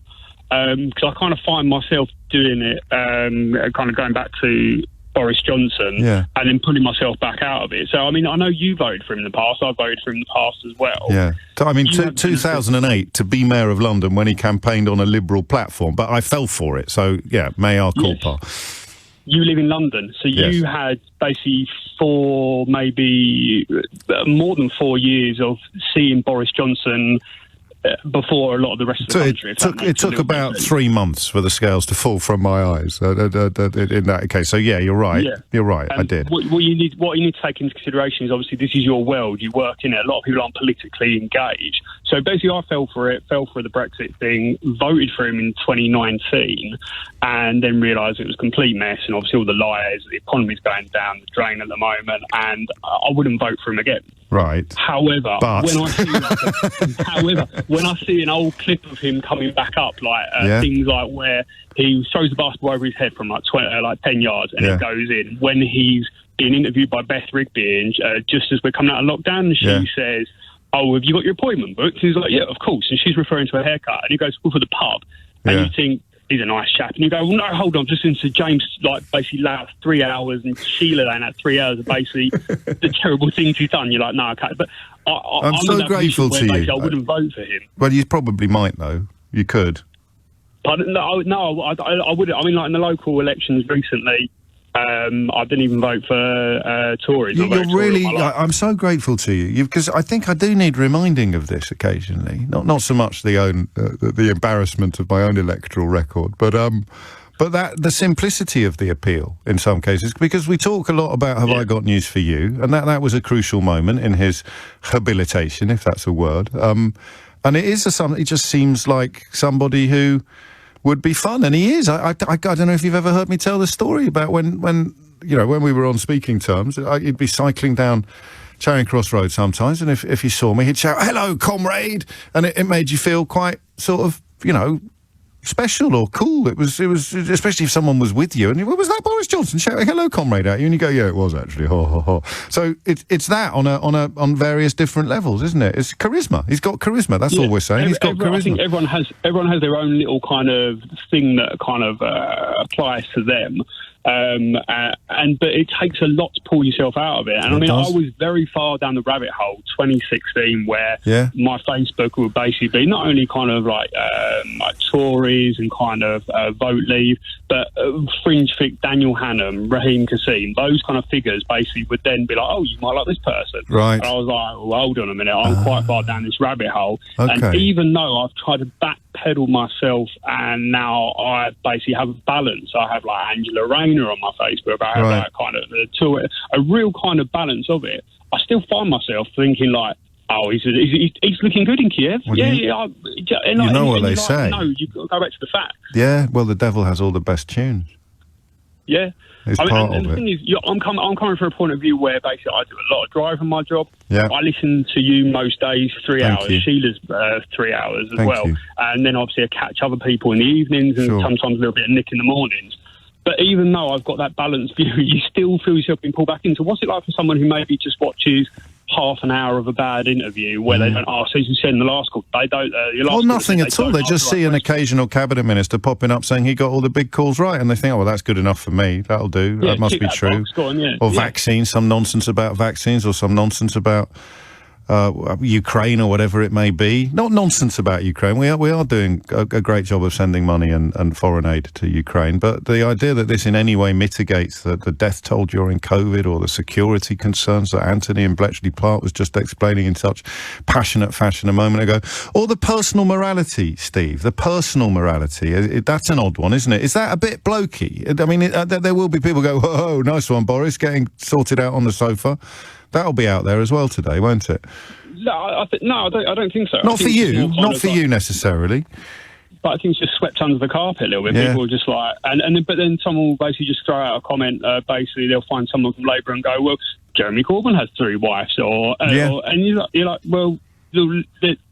Because I kind of find myself doing it, kind of going back to Boris Johnson, and then pulling myself back out of it. So, I mean, I know you voted for him in the past. I voted for him in the past as well. Yeah. I mean, 2008, to be Mayor of London when he campaigned on a Liberal platform, but I fell for it. So, yeah, mea culpa. Yes. You live in London, so you had basically maybe more than 4 years of seeing Boris Johnson before a lot of the rest of the country. It took about 3 months for the scales to fall from my eyes in that case. So yeah, you're right. Yeah. You're right. And I did. What you need to take into consideration is obviously this is your world. You work in it. A lot of people aren't politically engaged. So basically, I fell for the Brexit thing, voted for him in 2019, and then realised it was a complete mess. And obviously, all the lies, the economy's going down the drain at the moment, and I wouldn't vote for him again. Right. However, when I see an old clip of him coming back up, things like where he throws the basketball over his head from 10 yards and it goes in, when he's being interviewed by Beth Rigby, and just as we're coming out of lockdown, and she says, "Oh, have you got your appointment booked?" He's like, "Yeah, of course." And she's referring to a haircut, and he goes, "Well, for the pub," and you think, he's a nice chap. And you go, well, no, hold on, just into James, basically last 3 hours, and Sheila then had 3 hours of basically the terrible things he's done. You're like, no, okay. But I'm so grateful to you. I wouldn't vote for him. Well, you probably might, though. You could. Pardon? No, I wouldn't. I mean, in the local elections recently, I didn't even vote for Tories. I'm so grateful to you, because I think I do need reminding of this occasionally. Not so much the embarrassment of my own electoral record, but that the simplicity of the appeal in some cases, because we talk a lot about have I got news for you, and that was a crucial moment in his habilitation, if that's a word. And it is it just seems like somebody who would be fun, and he is. I don't know if you've ever heard me tell the story about when we were on speaking terms. He'd be cycling down Charing Cross Road sometimes, and if he saw me, he'd shout, "Hello, comrade," and it made you feel quite sort of, special or cool. It was especially if someone was with you, and what was that, Boris Johnson shouting "Hello, comrade" at you, and you go, "Yeah, it was actually." Ho ho ho. So it's that on various different levels, isn't it? It's charisma. He's got charisma. That's all we're saying. He's got charisma. I think everyone has their own little kind of thing that kind of applies to them. But it takes a lot to pull yourself out of it. And I was very far down the rabbit hole 2016, where my Facebook would basically be not only kind of like Tories and kind of vote leave, but fringe thick Daniel Hannam, Raheem Kassem, those kind of figures basically would then be like, "Oh, you might like this person." Right. And I was like, "Well, hold on a minute, I'm quite far down this rabbit hole." Okay. And even though I've tried to backpedal myself, and now I basically have a balance. I have like Angela Rayner on my Facebook. I have that kind of a real kind of balance of it. I still find myself thinking like, "Oh, he's looking good in Kiev." Well, you know what they say. No, you go back to the facts. Yeah, well, the devil has all the best tunes. Yeah. It's part of the thing is, I'm coming from a point of view where basically I do a lot of driving my job. Yeah. I listen to you most days, 3 hours. You. Sheila's 3 hours as Thank well. You. And then obviously I catch other people in the evenings and sometimes a little bit of Nick in the mornings. But even though I've got that balanced view, you still feel yourself being pulled back into. What's it like for someone who maybe just watches half an hour of a bad interview where they don't ask, as you said in the last call, they don't... nothing at all. They just see an occasional cabinet minister popping up saying he got all the big calls right, and they think, oh, well, that's good enough for me. That'll do. Yeah, that must be true. Or vaccines, some nonsense about vaccines, or some nonsense about Ukraine or whatever it may be. Not nonsense about Ukraine. We are doing a great job of sending money and foreign aid to Ukraine, but the idea that this in any way mitigates the death toll during COVID or the security concerns that Anthony in Bletchley Park was just explaining in such passionate fashion a moment ago, or the personal morality, Steve, the personal morality, that's an odd one, isn't it? Is that a bit blokey? I mean, there will be people who go, whoa, nice one, Boris, getting sorted out on the sofa. That'll be out there as well today, won't it? No, I don't think so. Not for you, not for you necessarily. But I think it's just swept under the carpet a little bit. Yeah. People are just like, but then someone will basically just throw out a comment. Basically, they'll find someone from Labour and go, "Well, Jeremy Corbyn has 3 wives," and you're like, well,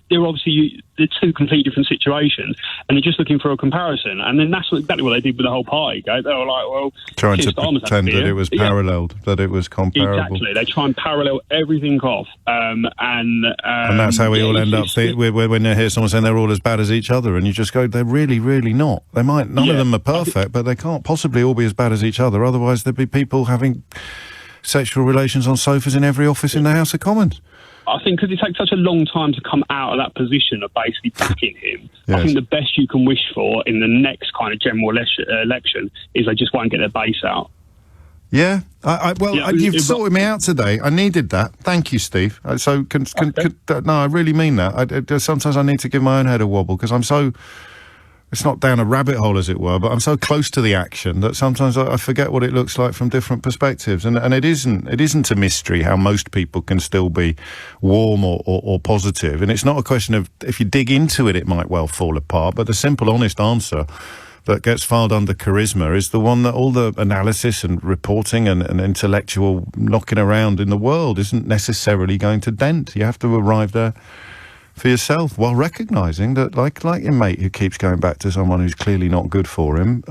they're obviously they're 2 completely different situations, and they're just looking for a comparison. And then that's exactly what they did with the whole party. They were like, well, trying to pretend that it was paralleled, that it was comparable. Exactly, they try and parallel everything off, and that's how we all end up. When you hear someone saying they're all as bad as each other, and you just go, they're really, really not. They might none of them are perfect, but they can't possibly all be as bad as each other. Otherwise, there'd be people having sexual relations on sofas in every office in the House of Commons. I think because it takes such a long time to come out of that position of basically backing him, yes. I think the best you can wish for in the next kind of general election is they just won't get their base out. Yeah, you've sorted me out today. I needed that. Thank you, Steve. No, I really mean that. Sometimes I need to give my own head a wobble because I'm so... It's not down a rabbit hole, as it were, but I'm so close to the action that sometimes I forget what it looks like from different perspectives. And it isn't a mystery how most people can still be warm or positive. And it's not a question of, if you dig into it, it might well fall apart. But the simple, honest answer that gets filed under charisma is the one that all the analysis and reporting and intellectual knocking around in the world isn't necessarily going to dent. You have to arrive there for yourself, while recognising that, like your mate who keeps going back to someone who's clearly not good for him,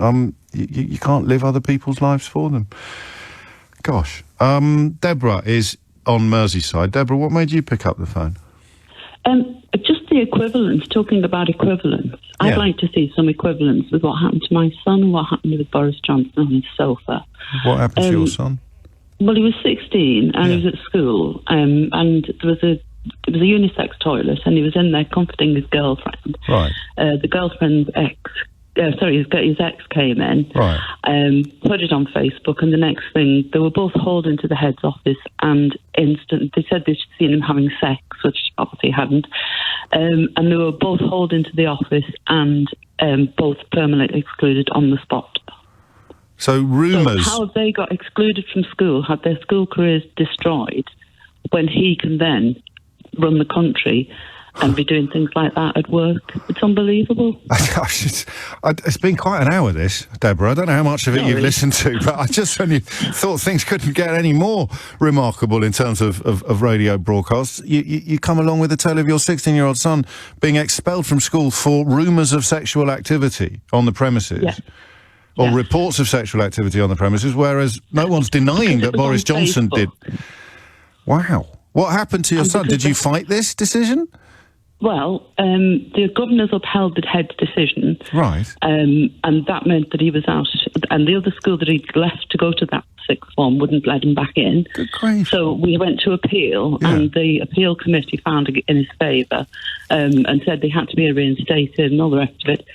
you can't live other people's lives for them. Gosh. Deborah is on Merseyside. Deborah, what made you pick up the phone? Just the equivalence, talking about equivalence. I'd like to see some equivalence with what happened to my son and what happened with Boris Johnson on his sofa. What happened to your son? Well, he was 16 and he was at school, and there was a unisex toilet, and he was in there comforting his girlfriend. Right. The girlfriend's his ex came in, right. Put it on Facebook, and the next thing, they were both hauled into the head's office, and they said they'd seen him having sex, which obviously hadn't, and they were both hauled into the office and both permanently excluded on the spot. So rumours... So how have they got excluded from school, had their school careers destroyed, when he can then run the country and be doing things like that at work? It's unbelievable. It's been quite an hour, this, Deborah. I don't know how much of it you've listened to, but I just only thought things couldn't get any more remarkable in terms of radio broadcasts. You come along with the tale of your 16-year-old son being expelled from school for rumours of sexual activity on the premises. Yeah. Or reports of sexual activity on the premises, whereas no one's denying that Boris Johnson did. Wow. What happened to your son? Did you fight this decision? Well, the governors upheld the head's decision. Right. And that meant that he was out, and the other school that he'd left to go to that sixth form wouldn't let him back in. Good grief. So we went to appeal, and the appeal committee found it in his favour, and said they had to be reinstated and all the rest of it.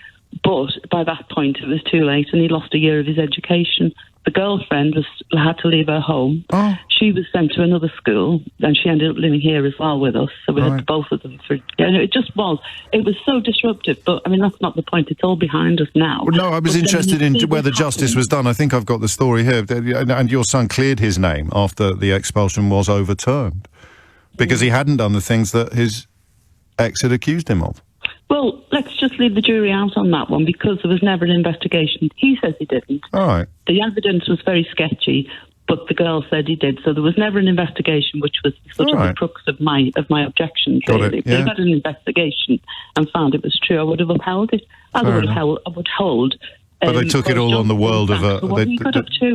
But by that point, it was too late, and he lost a year of his education. The girlfriend had to leave her home. Oh. She was sent to another school, and she ended up living here as well with us. So we had both of them. It was so disruptive. But, I mean, that's not the point. It's all behind us now. Well, no, I was interested in whether justice was done. I think I've got the story here. And your son cleared his name after the expulsion was overturned because he hadn't done the things that his ex had accused him of. Well, let's just leave the jury out on that one because there was never an investigation. He says he didn't. All right. The evidence was very sketchy, but the girl said he did. So there was never an investigation, which was sort of the crux of my objections, really. If they had an investigation and found it was true, I would have upheld it. I would hold But they took it all on the word of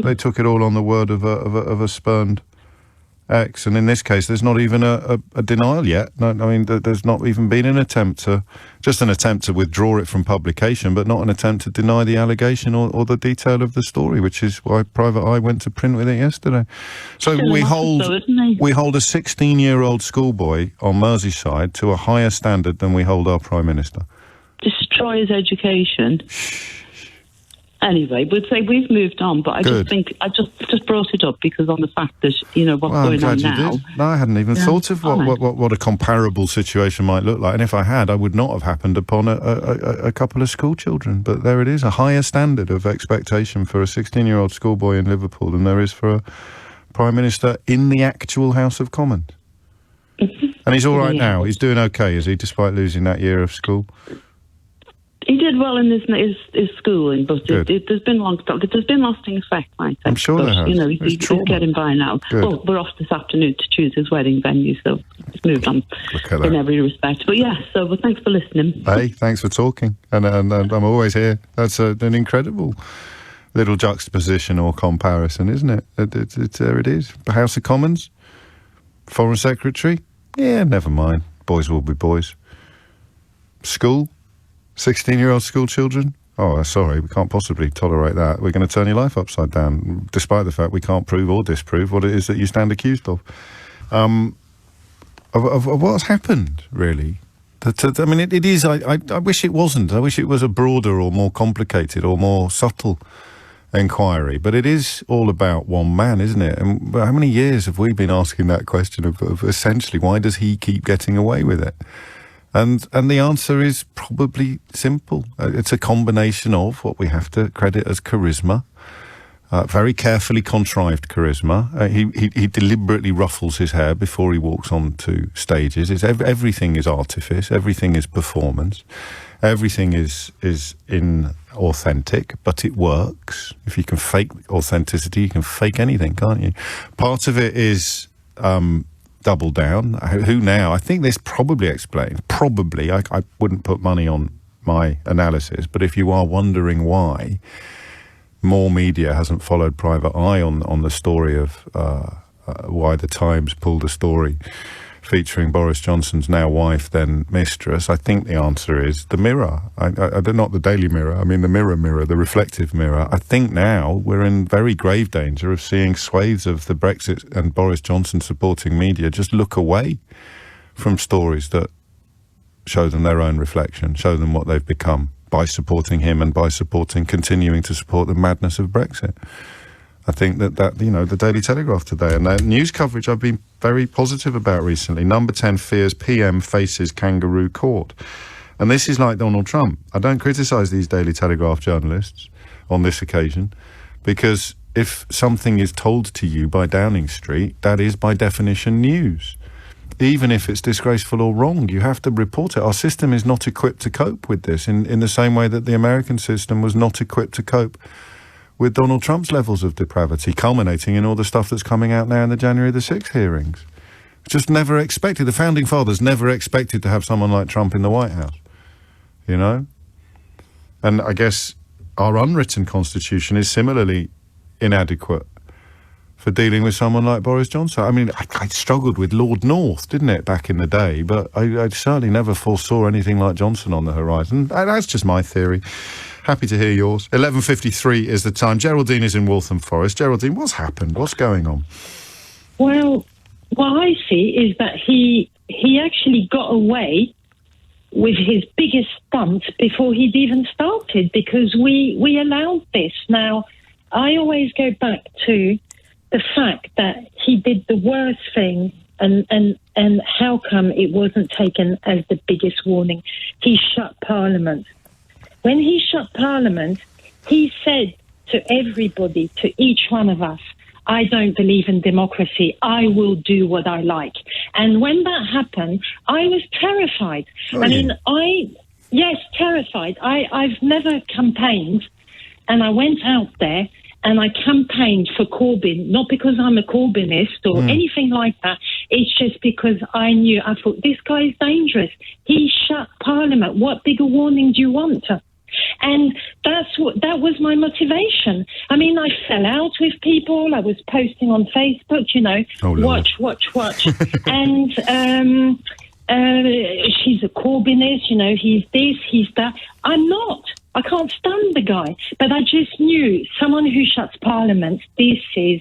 they took it all on the word of a spurned ex, and in this case, there's not even a denial yet. No, I mean, there's not even been an attempt to withdraw it from publication, but not an attempt to deny the allegation or the detail of the story, which is why Private Eye went to print with it yesterday. So we hold a 16-year-old schoolboy on Merseyside to a higher standard than we hold our Prime Minister. Destroy his education. Anyway, we'd say we've moved on, but I just think I just brought it up because on the fact that what's going on now. No, I hadn't even thought of what a comparable situation might look like, and if I had, I would not have happened upon a couple of school children. But there it is, a higher standard of expectation for a 16-year-old schoolboy in Liverpool than there is for a Prime Minister in the actual House of Commons. And he's all right now. He's doing okay, is he, despite losing that year of school? He did well in his schooling, but there's been lasting effect, I think. I'm sure there has. He's getting by now. Good. Well, we're off this afternoon to choose his wedding venue, so he's moved on in every respect. But thanks for listening. Hey, thanks for talking, and I'm always here. That's an incredible little juxtaposition or comparison, isn't it? There it is. House of Commons, Foreign Secretary. Yeah, never mind. Boys will be boys. School. 16-year-old school children? Oh, sorry, we can't possibly tolerate that. We're going to turn your life upside down, despite the fact we can't prove or disprove what it is that you stand accused of. Of what's happened, really. I mean, it is. I wish it wasn't. I wish it was a broader or more complicated or more subtle inquiry. But it is all about one man, isn't it? And how many years have we been asking that question of essentially why does he keep getting away with it? And the answer is probably simple. It's a combination of what we have to credit as charisma, very carefully contrived charisma. He deliberately ruffles his hair before he walks onto stages. Everything is artifice. Everything is performance. Everything is inauthentic, but it works. If you can fake authenticity, you can fake anything, can't you? Part of it is double down. Who now? I think this probably explains. Probably, I wouldn't put money on my analysis, but if you are wondering why more media hasn't followed Private Eye on the story of why the Times pulled a story featuring Boris Johnson's now wife, then mistress, I think the answer is the Mirror. Not the Daily Mirror, I mean the Mirror, the reflective mirror. I think now we're in very grave danger of seeing swathes of the Brexit and Boris Johnson supporting media just look away from stories that show them their own reflection, show them what they've become by supporting him and by continuing to support the madness of Brexit. I think that the Daily Telegraph today and that news coverage I've been very positive about recently. Number 10 fears PM faces kangaroo court. And this is like Donald Trump. I don't criticise these Daily Telegraph journalists on this occasion, because if something is told to you by Downing Street, that is by definition news. Even if it's disgraceful or wrong, you have to report it. Our system is not equipped to cope with this in the same way that the American system was not equipped to cope with Donald Trump's levels of depravity, culminating in all the stuff that's coming out now in the January the 6th hearings. Just never expected. The Founding Fathers never expected to have someone like Trump in the White House, And I guess our unwritten constitution is similarly inadequate for dealing with someone like Boris Johnson. I mean, I struggled with Lord North, didn't it, back in the day? But I certainly never foresaw anything like Johnson on the horizon. That's just my theory. Happy to hear yours. 11:53 is the time. Geraldine is in Waltham Forest. Geraldine, what's happened? What's going on? Well, what I see is that he actually got away with his biggest stunt before he'd even started, because we allowed this. Now, I always go back to the fact that he did the worst thing, and how come it wasn't taken as the biggest warning? He shut Parliament. When he shut Parliament, he said to everybody, to each one of us, I don't believe in democracy. I will do what I like. And when that happened, I was terrified. Yes, terrified. I've never campaigned, and I went out there and I campaigned for Corbyn, not because I'm a Corbynist or anything like that. It's just because I thought, this guy is dangerous. He shut Parliament. What bigger warning do you want? And that was my motivation. I mean, I fell out with people. I was posting on Facebook, watch. And she's a Corbynist, he's this, he's that. I'm not. I can't stand the guy. But I just knew someone who shuts Parliament, this is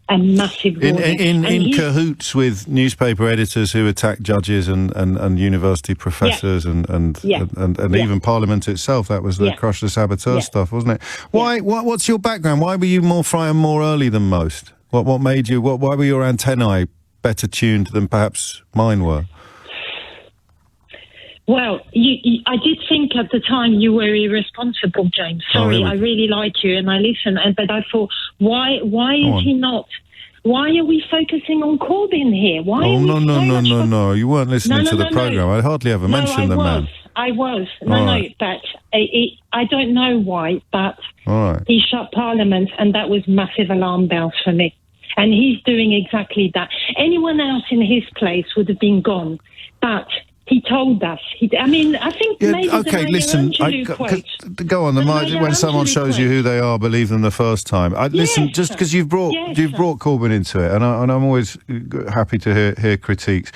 a massive warning. In cahoots with newspaper editors who attack judges and university professors and even Parliament itself. That was the Crush the Saboteur stuff, wasn't it? Why? What's your background? Why were you more Fri and more early than most? What made you? Why were your antennae better tuned than perhaps mine were? Well, I did think at the time you were irresponsible, James. Sorry, I really like you and I listen. But I thought, why is he not? Why are we focusing on Corbyn here? No. You weren't listening to the programme. I hardly ever mentioned the man. I was. But I don't know why, but he shut Parliament and that was massive alarm bells for me. And he's doing exactly that. Anyone else in his place would have been gone. But he told us. I think maybe okay, listen. Go on. When someone shows you who they are, believe them the first time. Listen, just because you've brought Corbyn into it, and I'm always happy to hear critiques.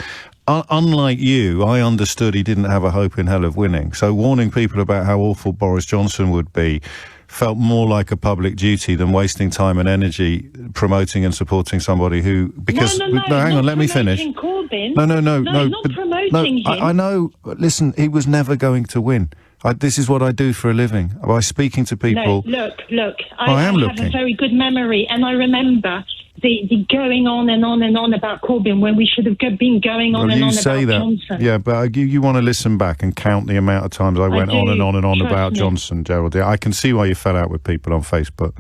Unlike you, I understood he didn't have a hope in hell of winning. So warning people about how awful Boris Johnson would be felt more like a public duty than wasting time and energy promoting and supporting somebody who... Because hang on, let me finish. Corbyn. No, not promoting him. I know. Listen, he was never going to win. This is what I do for a living. By speaking to people... No, look. I have a very good memory, and I remember the going on and on and on about Corbyn when we should have been going on and on about Johnson. Yeah, but you want to listen back and count the amount of times I went on and on and on about Johnson, Gerald. I can see why you fell out with people on Facebook.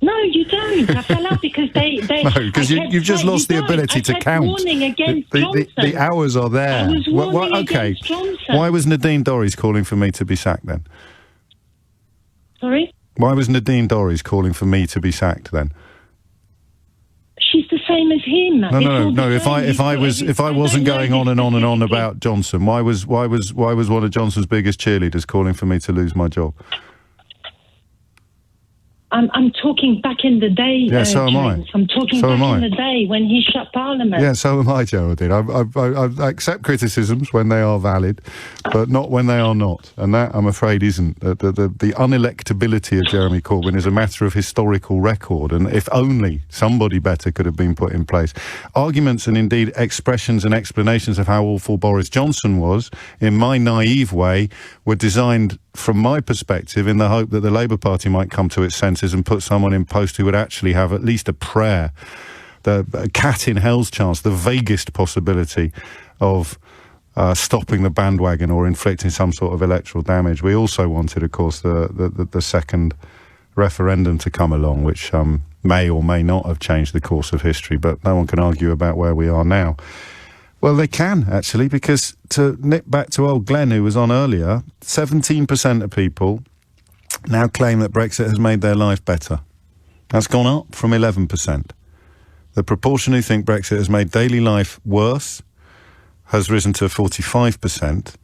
No, you don't. I fell out because they no, because you've just lost the ability to count. Warning against Johnson. The hours are there. I was warning against Johnson. Why was Nadine Dorries calling for me to be sacked then? Sorry? Why was Nadine Dorries calling for me to be sacked then? She's the same as him. No. If I wasn't going on and on and on about Johnson, why was one of Johnson's biggest cheerleaders calling for me to lose my job? I'm talking back in the day. Yeah, so am I. I'm talking back in the day when he shut Parliament. Yeah, so am I, Geraldine. I accept criticisms when they are valid, but not when they are not. And that, I'm afraid, isn't. The unelectability of Jeremy Corbyn is a matter of historical record, and if only somebody better could have been put in place. Arguments and indeed expressions and explanations of how awful Boris Johnson was, in my naive way, were designed from my perspective in the hope that the Labour Party might come to its senses and put someone in post who would actually have at least a prayer, a cat in hell's chance, the vaguest possibility of stopping the bandwagon or inflicting some sort of electoral damage. We also wanted, of course, the second referendum to come along, which may or may not have changed the course of history, but no one can argue about where we are now. Well, they can, actually, because to nip back to old Glenn, who was on earlier, 17% of people now claim that Brexit has made their life better. That's gone up from 11%. The proportion who think Brexit has made daily life worse has risen to 45%,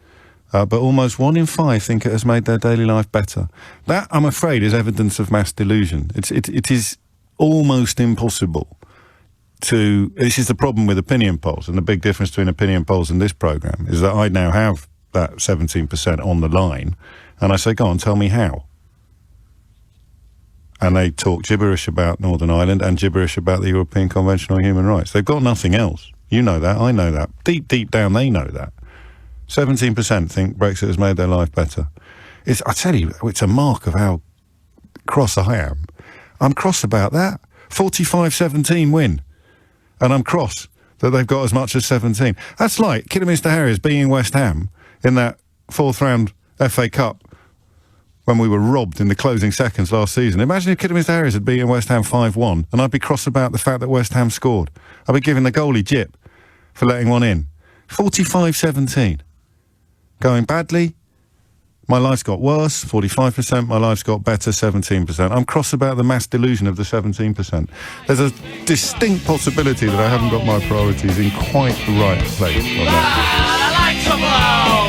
but almost 1 in 5 think it has made their daily life better. That, I'm afraid, is evidence of mass delusion. It is almost impossible this is the problem with opinion polls, and the big difference between opinion polls and this programme is that I now have that 17% on the line, and I say, go on, tell me how. And they talk gibberish about Northern Ireland and gibberish about the European Convention on Human Rights. They've got nothing else. You know that, I know that. Deep down, they know that. 17% think Brexit has made their life better. I tell you, it's a mark of how cross I am. I'm cross about that. 45-17 win. And I'm cross that they've got as much as 17. That's like Kidderminster Harriers beating West Ham in that 4th round FA Cup when we were robbed in the closing seconds last season. Imagine if Kidderminster Harriers had beaten West Ham 5-1 and I'd be cross about the fact that West Ham scored. I'd be giving the goalie jip for letting one in. 45-17. Going badly, my life's got worse, 45%, my life's got better, 17%. I'm cross about the mass delusion of the 17%. There's a distinct possibility that I haven't got my priorities in quite the right place on that.